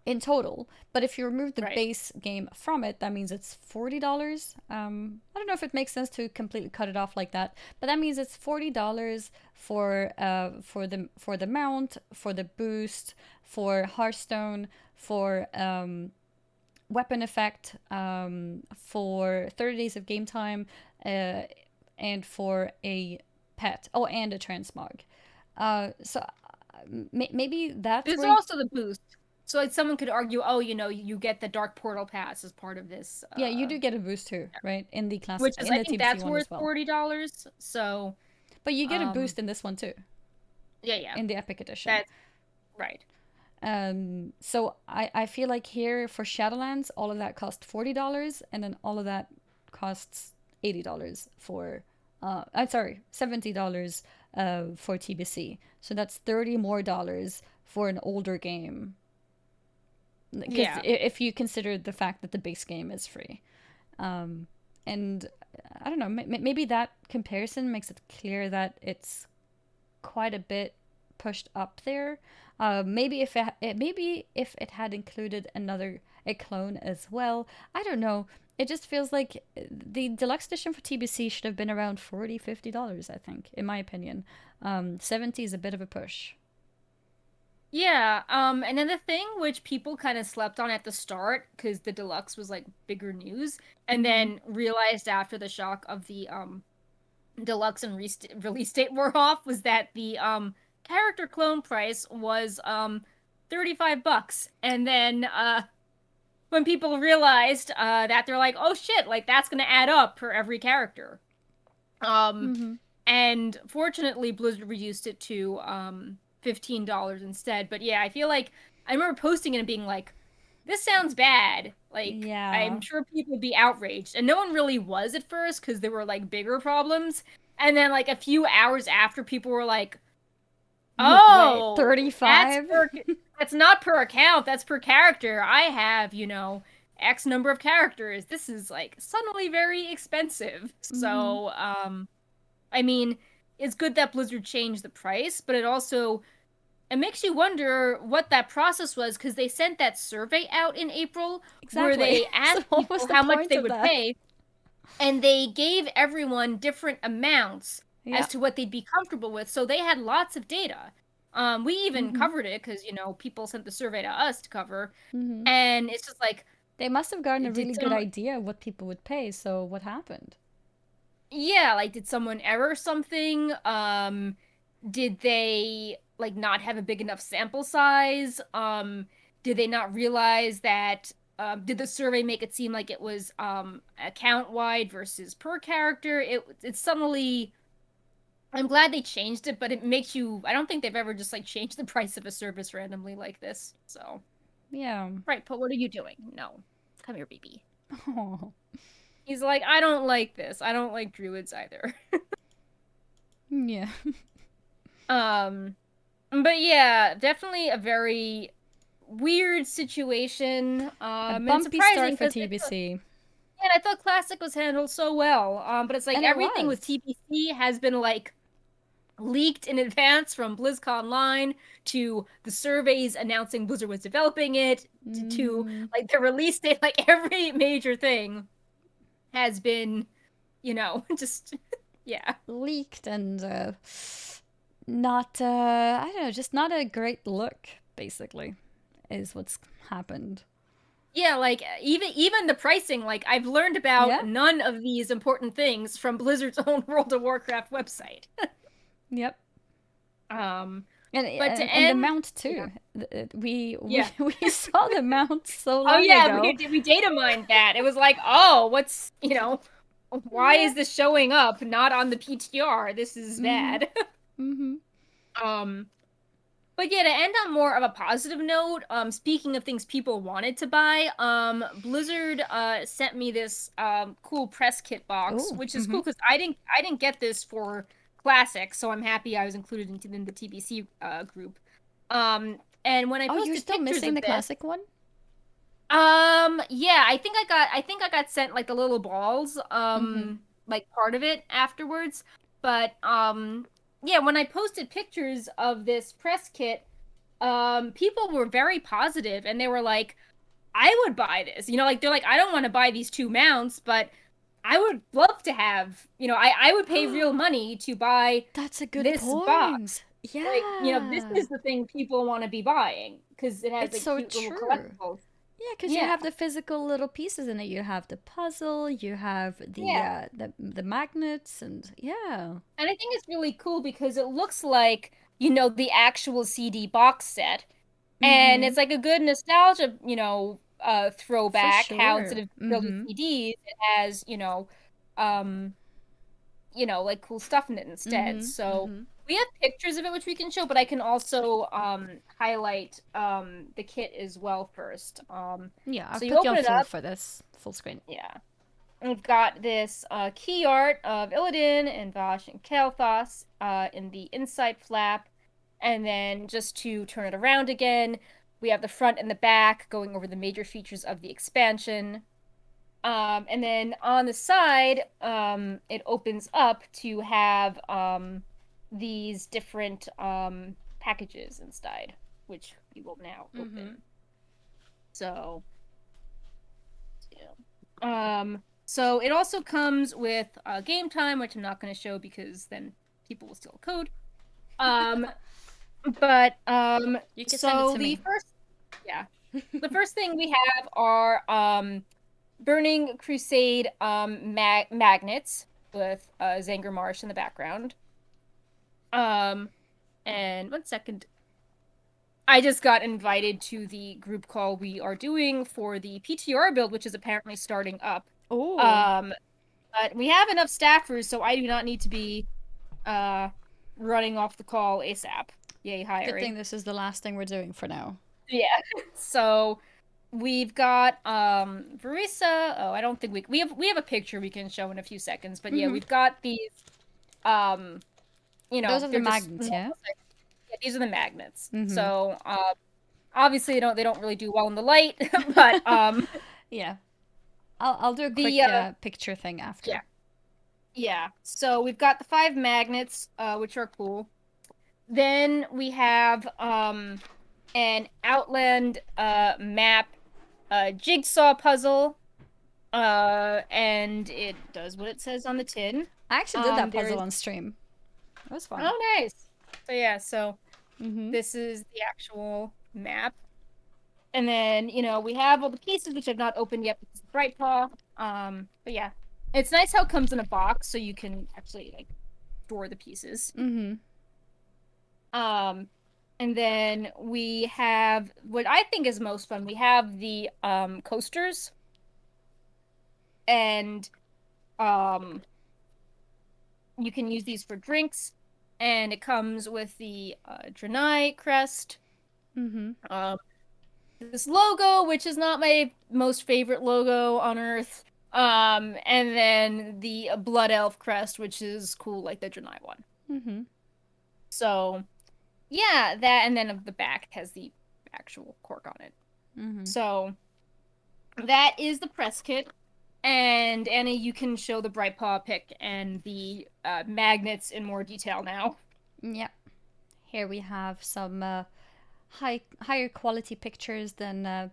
in total. But if you remove the right. base game from it, that means it's $40. I don't know if it makes sense to completely cut it off like that, but that means it's $40 for the mount, for the boost, for Hearthstone, for weapon effect, for 30 days of game time, uh, and for a pet. Oh, and a transmog. Maybe that's There's where. also the boost. So like someone could argue, oh, you get the Dark Portal Pass as part of this, Yeah, you do get a boost too, right? In the classic, which is in I the think TBC that's one worth as well. $40. So But you get a um boost in this one too, yeah, yeah, in the Epic Edition. that's right. So I feel like here for Shadowlands, all of that cost $40, and then all of that costs $80 for. I'm sorry, $70 for TBC. So that's 30 more dollars for an older game. Because Yeah. if you consider the fact that the base game is free, and I don't know, maybe that comparison makes it clear that it's quite a bit pushed up there. Maybe maybe if it had included another a clone as well, I don't know. It just feels like the deluxe edition for TBC should have been around $40-$50, I think, in my opinion. 70 is a bit of a push. Yeah, and then the thing which people kind of slept on at the start because the deluxe was like bigger news, and Mm-hmm. then realized after the shock of the deluxe and release date wore off, was that the character clone price was $35. And then when people realized that, they're like, oh shit, like that's gonna add up for every character. Um Mm-hmm. and fortunately Blizzard reduced it to $15 instead. But yeah, I feel like I remember posting it and being like, this sounds bad. Like, I'm Yeah. sure people would be outraged. And no one really was at first because there were like bigger problems. And then like a few hours after, people were like, Wait, oh, 35? that's not per account, that's per character. I have, X number of characters. This is like suddenly very expensive. Mm-hmm. So, I mean, it's good that Blizzard changed the price, but it makes you wonder what that process was, because they sent that survey out in April where Exactly. they So asked what was people the how much point they of would that? pay, and they gave everyone different amounts. as Yeah. to what they'd be comfortable with. So they had lots of data. We even Mm-hmm. covered it because, people sent the survey to us to cover. Mm-hmm. And it's just like, They must have gotten a did really good some, idea of what people would pay. So what happened? yeah, like, did someone error something? Did they, like, not have a big enough sample size? Did they not realize that, did the survey make it seem like it was, account wide versus per character? It's suddenly, I'm glad they changed it, but it makes you, I don't think they've ever just, like, changed the price of a service randomly like this. So, Yeah. right, but what are you doing? No. Come here, baby. Oh. He's like, I don't like this. I don't like druids either. Yeah. Um, but yeah, definitely a very weird situation. A And bumpy surprising start for because TBC. I thought Classic was handled so well. But it's like And it everything with was. TBC has been like leaked in advance from BlizzConline to the surveys announcing Blizzard was developing it to Mm-hmm. like the release date. Like every major thing has been, just yeah. Leaked and not, I don't know, just not a great look, basically, is what's happened. Yeah, like even the pricing, like I've learned Yeah. about none of these important things from Blizzard's own World of Warcraft website. Yep. Um, And but to and the end, mount yeah, too. We yeah. we saw the mount so Oh long yeah, ago. we data mined that. It was like, oh, why Yeah. is this showing up not on the PTR? This is Mhm. bad. Mhm. Um, But yeah, to end on more of a positive note, speaking of things people wanted to buy, Blizzard sent me this cool press kit box, Oh. which is cool Mhm. because I didn't get this for Classic, so I'm happy I was included in the TBC group. And when I Oh, you're posted still pictures missing of the this, classic one? yeah, I think I got sent like the little balls, Mhm. like part of it afterwards. But yeah, when I posted pictures of this press kit, people were very positive and they were like, I would buy this. Like they're like, I don't want to buy these two mounts, but I would love to have, I would pay real money to buy That's a good this box. point. Like, this Yeah. is the thing people want to be buying because it has It's like so cute little true. collectibles. Yeah, because you Yeah. have the physical little pieces in it. You have the puzzle, you have Yeah. the magnets, and yeah. And I think it's really cool because it looks like, the actual CD box set. And Mhm. it's like a good nostalgia, For throwback, how instead sure. of building Mhm. CDs, it has, um, like cool stuff in it instead. Mhm. So Mhm. we have pictures of it which we can show, but I can also highlight the kit as well first. Yeah, I'll So you put you open on it full up, for this full screen. yeah. We've got this key art of Illidan and Vash and Kael'thas in the inside flap. And then just to turn it around again, we have the front and the back going over the major features of the expansion. And then on the side, it opens up to have these different packages inside, which we will now Mhm. open. So, yeah. So it also comes with game time, which I'm not going to show because then people will steal code. Um, but You can send it so to the me. first, yeah, the first thing we have are Burning Crusade magnets with Zanger Marsh in the background. Um, and one second. I just got invited to the group call we are doing for the PTR build, which is apparently starting up. Oh, Um, but we have enough staffers, so I do not need to be uh running off the call ASAP. Yay, good thing hiring. this is the last thing we're doing for now. Yeah. So we've got Verissa. Oh, I don't think we have a picture we can show in a few seconds, but yeah, Mhm. we've got these um, Those are the they're just magnets, normal yeah? yeah, these are the magnets. Mhm. So obviously they don't really do well in the light, but Yeah. I'll do a the quick picture thing yeah. after. Yeah. So we've got the 5 magnets, which are cool. Then we have an Outland map jigsaw puzzle. And it does what it says on the tin. I actually did that puzzle There's on stream. It was fun. Oh, nice. So yeah, so Mm-hmm. this is the actual map. And then, we have all the pieces which I've not opened yet because of Bright Paw. But yeah. It's nice how it comes in a box so you can actually like store the pieces. Mm-hmm. Um, and then we have what I think is most fun. We have the coasters and um you can use these for drinks and it comes with the Draenei crest. Mm-hmm. Um this logo, which is not my most favorite logo on Earth. And then the Blood Elf crest, which is cool, like the Draenei one. Mm-hmm. So yeah, that, and then the back has the actual cork on it. Mm-hmm. So that is the press kit. And Annie, you can show the Bright Paw pick and the magnets in more detail now. Yep. Here we have some higher quality pictures than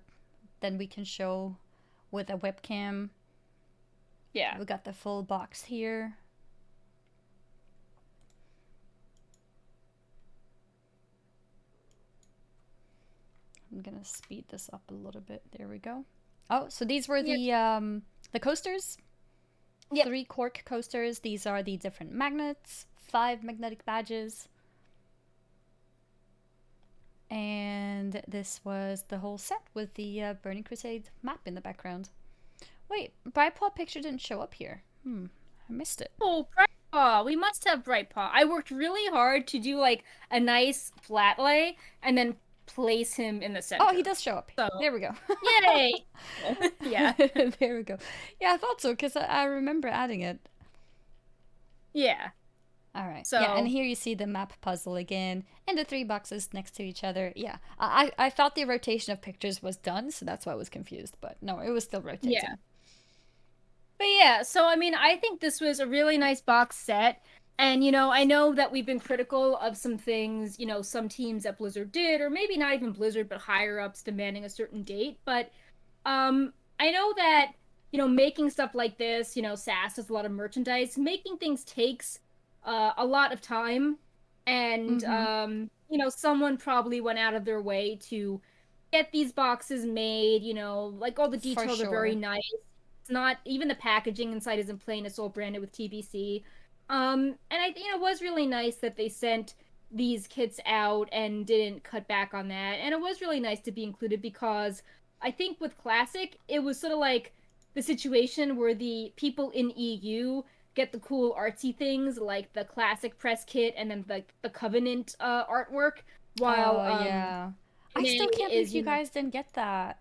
we can show with a webcam. Yeah. We got the full box here. I'm gonna speed this up a little bit. There we go. Oh, so these were the coasters. Yep. 3 cork coasters. These are the different magnets. 5 magnetic badges. And this was the whole set with the Burning Crusade map in the background. Wait, Brightpaw picture didn't show up here. I missed it. Oh, Bright Paw. We must have Bright Paw. I worked really hard to do like a nice flat lay and then place him in the center. Oh, he does show up. So, there we go. yay! Yeah. There we go. Yeah, I thought so because I remember adding it. Yeah. All right. So, yeah, and here you see the map puzzle again, and the 3 boxes next to each other. Yeah, I thought the rotation of pictures was done, so that's why I was confused. But no, it was still rotating. yeah. But yeah, so I mean, I think this was a really nice box set. And, I know that we've been critical of some things, some teams that Blizzard did, or maybe not even Blizzard, but higher ups demanding a certain date. But I know that, making stuff like this, SAS has a lot of merchandise. Making things takes a lot of time. And, someone probably went out of their way to get these boxes made, like all the details are very nice. It's not, even the packaging inside isn't plain, it's all branded with TBC. And it was really nice that they sent these kits out and didn't cut back on that. And it was really nice to be included because I think with Classic, it was sort of like the situation where the people in EU get the cool artsy things like the Classic press kit and then the Covenant artwork, while yeah, I still can't believe you guys didn't get that.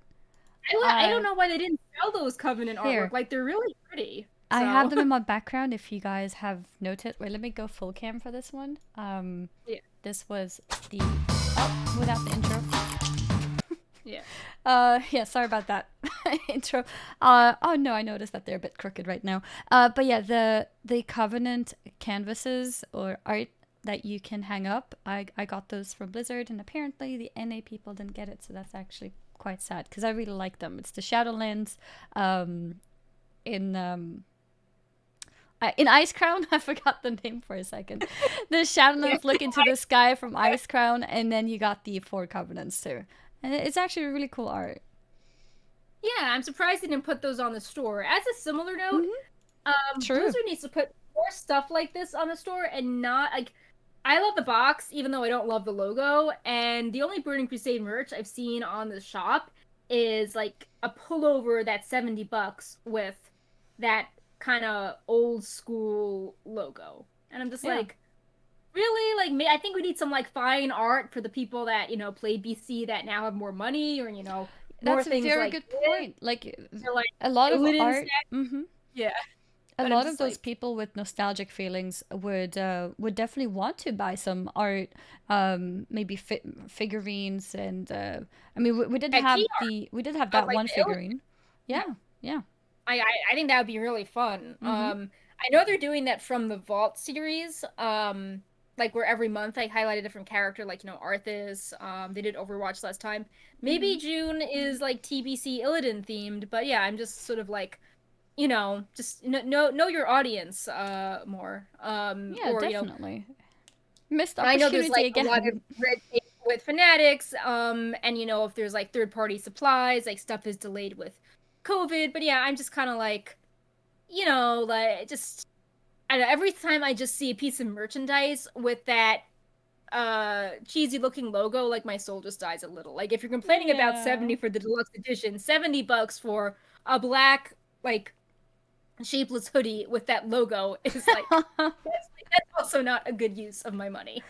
I don't know why they didn't sell those Covenant artwork. Like, they're really pretty. So. I have them in my background if you guys have noted. Wait, let me go full cam for this one. Yeah. This was the... Oh, without the intro. Yeah. Yeah, sorry about that intro. Oh no, I noticed that they're a bit crooked right now. But yeah, the Covenant canvases or art that you can hang up, I got those from Blizzard, and apparently the NA people didn't get it, so that's actually quite sad because I really like them. It's the Shadowlands in Ice Crown. I forgot the name for a second. The Shadowlands look into the sky from Ice Crown, and then you got the 4 Covenants too. And it's actually really cool art. Yeah, I'm surprised they didn't put those on the store. As a similar note, True. Blizzard needs to put more stuff like this on the store and not like. I love the box, even though I don't love the logo. And the only Burning Crusade merch I've seen on the shop is like a pullover that's $70 with that kind of old school logo. And I'm just like, really? Like, I think we need some like fine art for the people that played BC that now have more money, or more that's things. That's a very like good this. point. Like a lot of art. Yeah. A lot of those people with nostalgic feelings would definitely want to buy some art, maybe figurines, and I mean we did have that one figurine. Yeah. I think that would be really fun. I know they're doing that from the Vault series. Like where every month I highlight a different character, like Arthas. They did Overwatch last time. Maybe June is like TBC Illidan themed, but yeah, I'm just sort of like. Just know your audience more. Yeah, or, definitely. Missed I know there's opportunity like a lot of again. red tape with Fanatics, and if there's like third-party supplies, like stuff is delayed with COVID. But yeah, I'm just kind of like, like just I don't know, every time I just see a piece of merchandise with that cheesy looking logo, like my soul just dies a little. Like if you're complaining about Yeah. 70 for the deluxe edition, $70 for a black like shapeless hoodie with that logo is that's also not a good use of my money.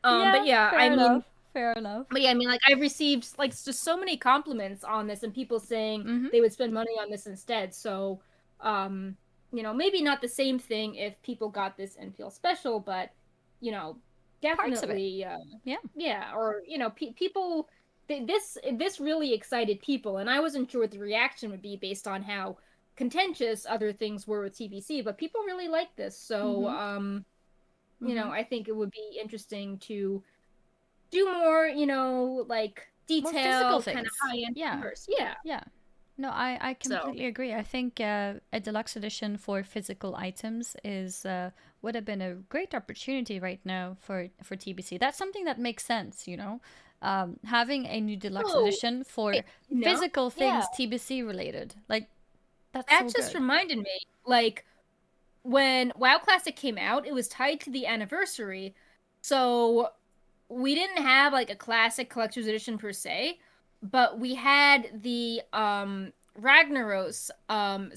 But Yeah, yeah, fair enough. Fair enough. like I've received like just so many compliments on this and people saying Mm-hmm. they would spend money on this instead. So, maybe not the same thing if people got this and feel special, but you know, Parts of it. definitely, Yeah. yeah, or people. This really excited people, and I wasn't sure what the reaction would be based on how contentious other things were with TBC, but people really like this. So, Mm-hmm. Mm-hmm. I think it would be interesting to do more, like More physical detail, kind of things. high-end Yeah. numbers. Yeah. Yeah. No, I So, completely agree. I think a deluxe edition for physical items is would have been a great opportunity right now for TBC. That's something that makes sense, you know. Having a new deluxe oh, edition for wait, physical yeah, things TBC related, like that's that so just good. reminded me, like when WoW Classic came out, it was tied to the anniversary, so we didn't have like a classic collector's edition per se, but we had the Ragnaros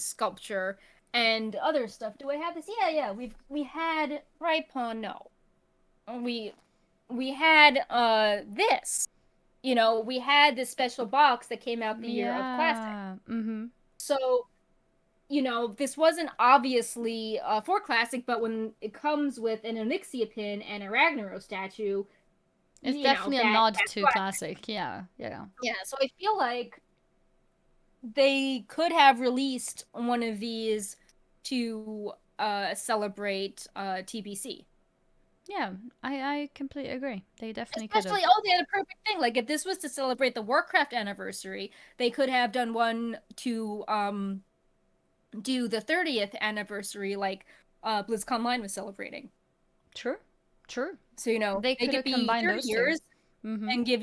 sculpture and other stuff. Do I have this? Yeah, yeah. We had right pawn, no. We we had this. We had this special box that came out the year of classic. Yeah. Mm-hmm. So, this wasn't obviously for classic, but when it comes with an Onyxia pin and a Ragnaros statue, It's definitely a nod that's to why. classic. Yeah. Yeah. Yeah, so I feel like they could have released one of these to celebrate TBC. Yeah. I completely agree. They definitely could have. Especially, oh, they had a perfect thing. Like if this was to celebrate the Warcraft anniversary, they could have done one to do the 30th anniversary, like BlizzConline was celebrating. True. True. So They make could it have be combined 30 those two. years Mm-hmm. and give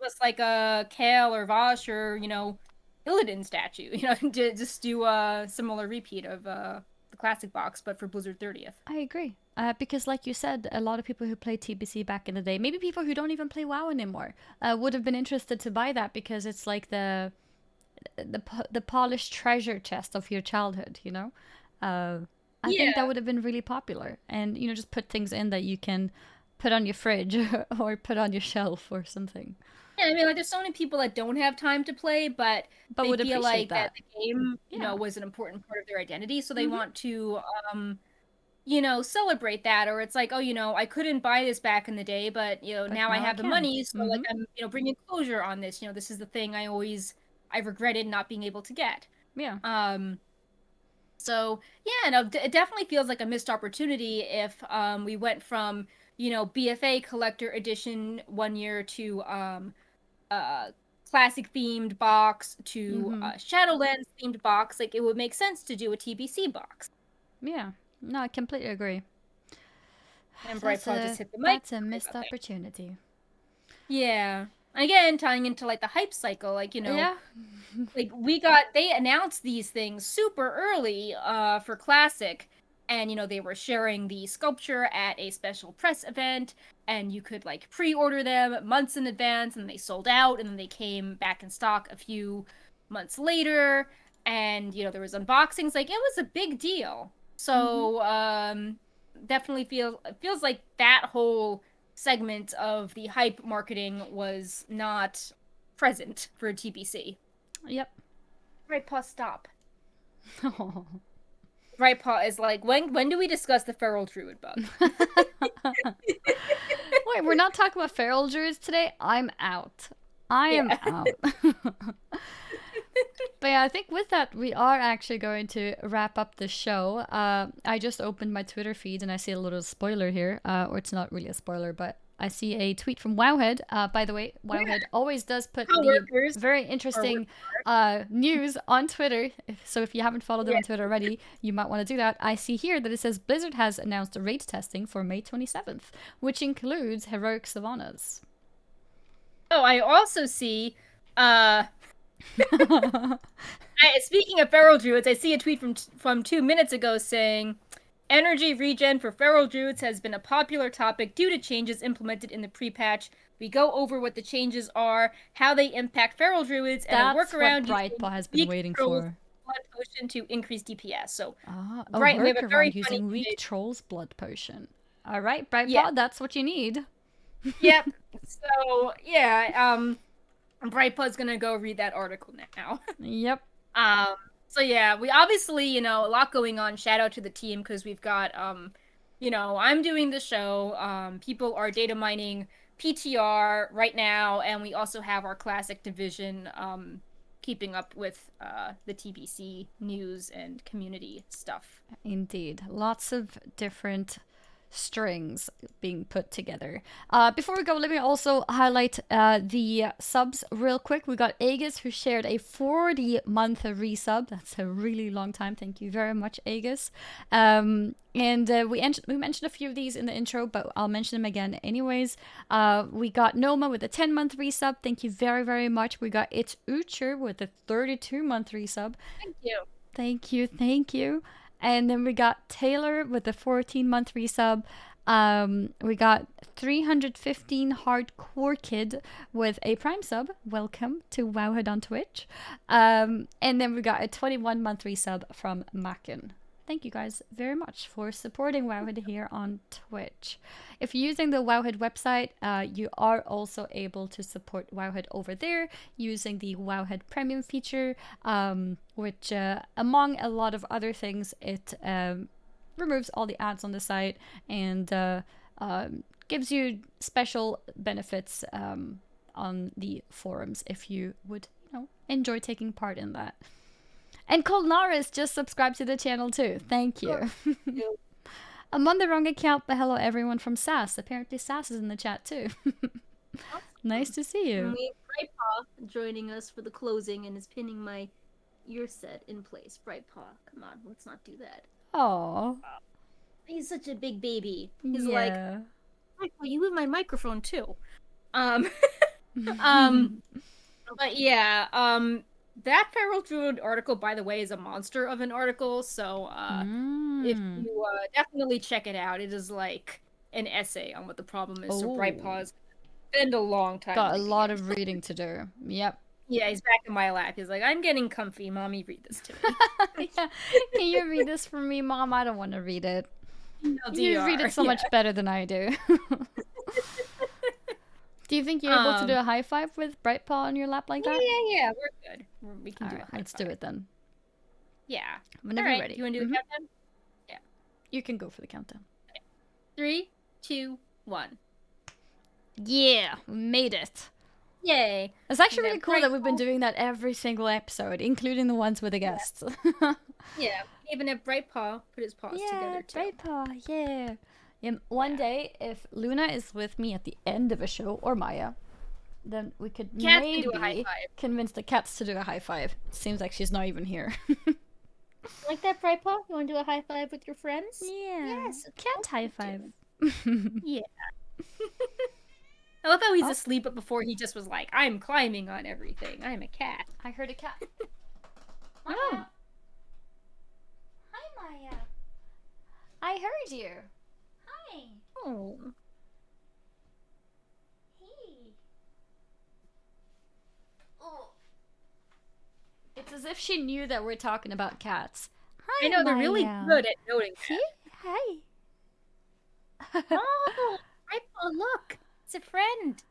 us like a Kale or Vosh or Illidan statue. Just do a similar repeat of the classic box, but for Blizzard 30th. I agree. Because, like you said, a lot of people who played TBC back in the day, maybe people who don't even play WoW anymore, would have been interested to buy that because it's like the polished treasure chest of your childhood. You know, uh, I think that Yeah. would have been really popular, and just put things in that you can put on your fridge or put on your shelf or something. Yeah, I mean, like, there's so many people that don't have time to play, but But they would feel appreciate like that that. the game, Yeah. was an important part of their identity, so they Mm-hmm. want to, celebrate that. Or it's like, oh, I couldn't buy this back in the day, but But now I now I have the can. money, so like Mm-hmm. I'm, bringing closure on this. This is the thing I regretted not being able to get. Yeah. Um, so yeah, no, it definitely feels like a missed opportunity if we went from BFA collector edition one year to uh classic themed box to Mm-hmm. Shadowlands themed box. Like it would make sense to do a TBC box. Yeah. No, I completely agree. And That's Brightpaw just a hit the mic. that's a Sorry missed about that. opportunity. Yeah. Again, tying into like the hype cycle, like Yeah. like they announced these things super early for classic, and they were sharing the sculpture at a special press event, and you could like pre-order them months in advance, and they sold out, and then they came back in stock a few months later, and there was unboxings. Like it was a big deal. Mm-hmm. So definitely feels like that whole segment of the hype marketing was not present for TBC. Yep. Right paw, stop. Right paw is like, when do we discuss the feral druid bug? Wait, we're not talking about feral druids today? I'm out. I am Yeah. out. But yeah, I think with that, we are actually going to wrap up the show. I just opened my Twitter feed and I see a little spoiler here, or it's not really a spoiler, but I see a tweet from Wowhead. By the way, Wowhead always does put the very interesting news on Twitter. So if you haven't followed them on Twitter already, you might want to do that. I see here that it says Blizzard has announced raid testing for May 27th, which includes Heroic Savannas. Oh, I also see... speaking of Feral Druids, I see a tweet from 2 minutes ago saying, energy regen for Feral Druids has been a popular topic due to changes implemented in the pre-patch. We go over what the changes are, how they impact Feral Druids, and a workaround Brightpaw has been waiting for. Blood potion to increase DPS. So, we have a very using weak Troll's blood potion. All right, Brightpaw, that's what you need. Yep. So yeah, Brightpaw's gonna go read that article now. Yep. So yeah, we obviously, a lot going on. Shout out to the team because we've got, I'm doing the show. People are data mining PTR right now, and we also have our classic division, keeping up with the TBC news and community stuff. Indeed, lots of different strings being put together. Before we go, let me also highlight the subs real quick. We got Aegis, who shared a 40-month resub. That's a really long time. Thank you very much, Aegis. And we mentioned a few of these in the intro, but I'll mention them again anyways. We got Noma with a 10-month resub. Thank you very, very much. We got It's Ucher with a 32-month resub. Thank you. Thank you. Thank you. And then we got Taylor with a 14-month resub. We got 315 Hardcore Kid with a Prime sub. Welcome to Wowhead on Twitch. And then we got a 21-month resub from Macken. Thank you guys very much for supporting Wowhead here on Twitch. If you're using the Wowhead website, you are also able to support Wowhead over there using the Wowhead Premium feature, which, among a lot of other things, it removes all the ads on the site and gives you special benefits on the forums if you would, enjoy taking part in that. And Colnaris just subscribed to the channel too. Thank you. I'm on the wrong account, but hello everyone from SAS. Apparently SAS is in the chat too. Nice to see you. We have Brightpaw joining us for the closing and is pinning my ear set in place. Brightpaw, come on, let's not do that. Aww. He's such a big baby. He's like, Brightpaw, you have my microphone too. But yeah, that Feral Druid article, by the way, is a monster of an article, so if you definitely check it out, it is like an essay on what the problem is. So Brightpaw's spend a long time. Got a lot of reading to do. Yep. Yeah, he's back in my lap. He's like, I'm getting comfy. Mommy, read this to me. Yeah. Can you read this for me, Mom? I don't want to read it. No, you read it so much better than I do. Do you think you're able to do a high five with Brightpaw on your lap like that? Yeah, we're good. We can do a high five. Let's do it then. Yeah. Whenever you're ready. You want to do the countdown? Yeah. You can go for the countdown. Okay. 3, 2, 1. Yeah, we made it. Yay. It's actually really cool that we've been doing that every single episode, including the ones with the guests. Yeah. Even if Brightpaw put his paws together too. Brightpaw, yeah. One day, if Luna is with me at the end of a show, or Maya, then we could maybe convince the cats to do a high five. Seems like she's not even here. Like that, Brightpaw? You want to do a high five with your friends? Yeah. Yes. Cat high five. Yeah. I love how he's asleep, but before he just was like, I'm climbing on everything. I'm a cat. I heard a cat. Maya. Oh. Hi, Maya. I heard you. Hi. Oh. Hey. Oh. It's as if she knew that we're talking about cats. Hi, I know, they're Maya. really good at noting that. See? Hi. Oh, Brightpaw, look. It's a friend.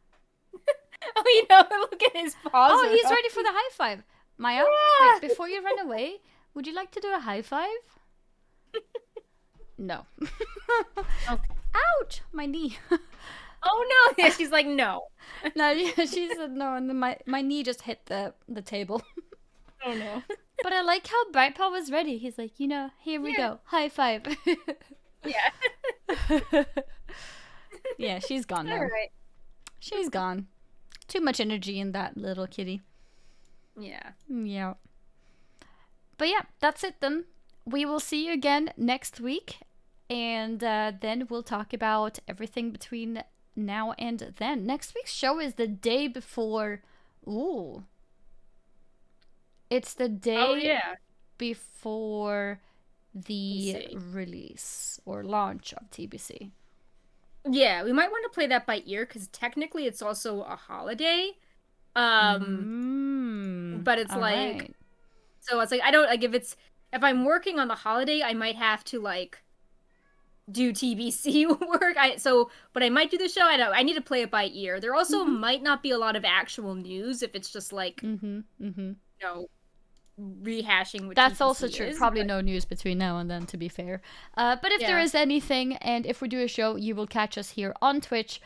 Oh, look at his paws. Oh, he's ready for the high five. Maya, wait, before you run away, would you like to do a high five? No. Okay. Ouch! My knee. Oh no! Yeah, she's like, no. No, she said no, and then my knee just hit the table. Oh no. But I like how Brightpaw was ready. He's like, you know, here we go. High five. Yeah. Yeah, she's gone All now. right. She's gone. Too much energy in that little kitty. Yeah. Yeah. But yeah, that's it then. We will see you again next week. And then we'll talk about everything between now and then. Next week's show is the day before. Ooh. It's the day before the TBC. release or launch of TBC. Yeah, we might want to play that by ear because technically it's also a holiday. But it's like, right. so it's like I don't like if I'm working on the holiday, I might have to like do TBC work. But I might do the show. I need to play it by ear. There also might not be a lot of actual news if it's just like you know, rehashing what that's TBC also true. is, Probably no news between now and then, to be fair. But if there is anything, and if we do a show, you will catch us here on Twitch.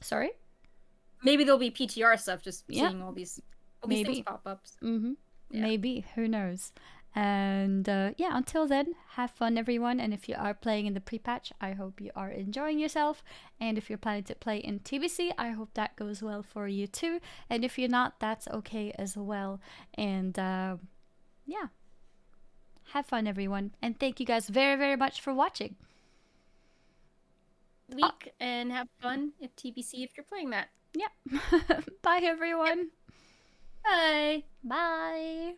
Sorry? Maybe there'll be PTR stuff, just seeing all these things pop up. Maybe. Who knows? And yeah, until then, have fun, everyone. And if you are playing in the pre-patch, I hope you are enjoying yourself. And if you're planning to play in TBC, I hope that goes well for you too. And if you're not, that's okay as well. And yeah, have fun, everyone. And thank you guys very, very much for watching. And have fun if TBC if you're playing that. Yeah. Bye, everyone. Bye. Bye.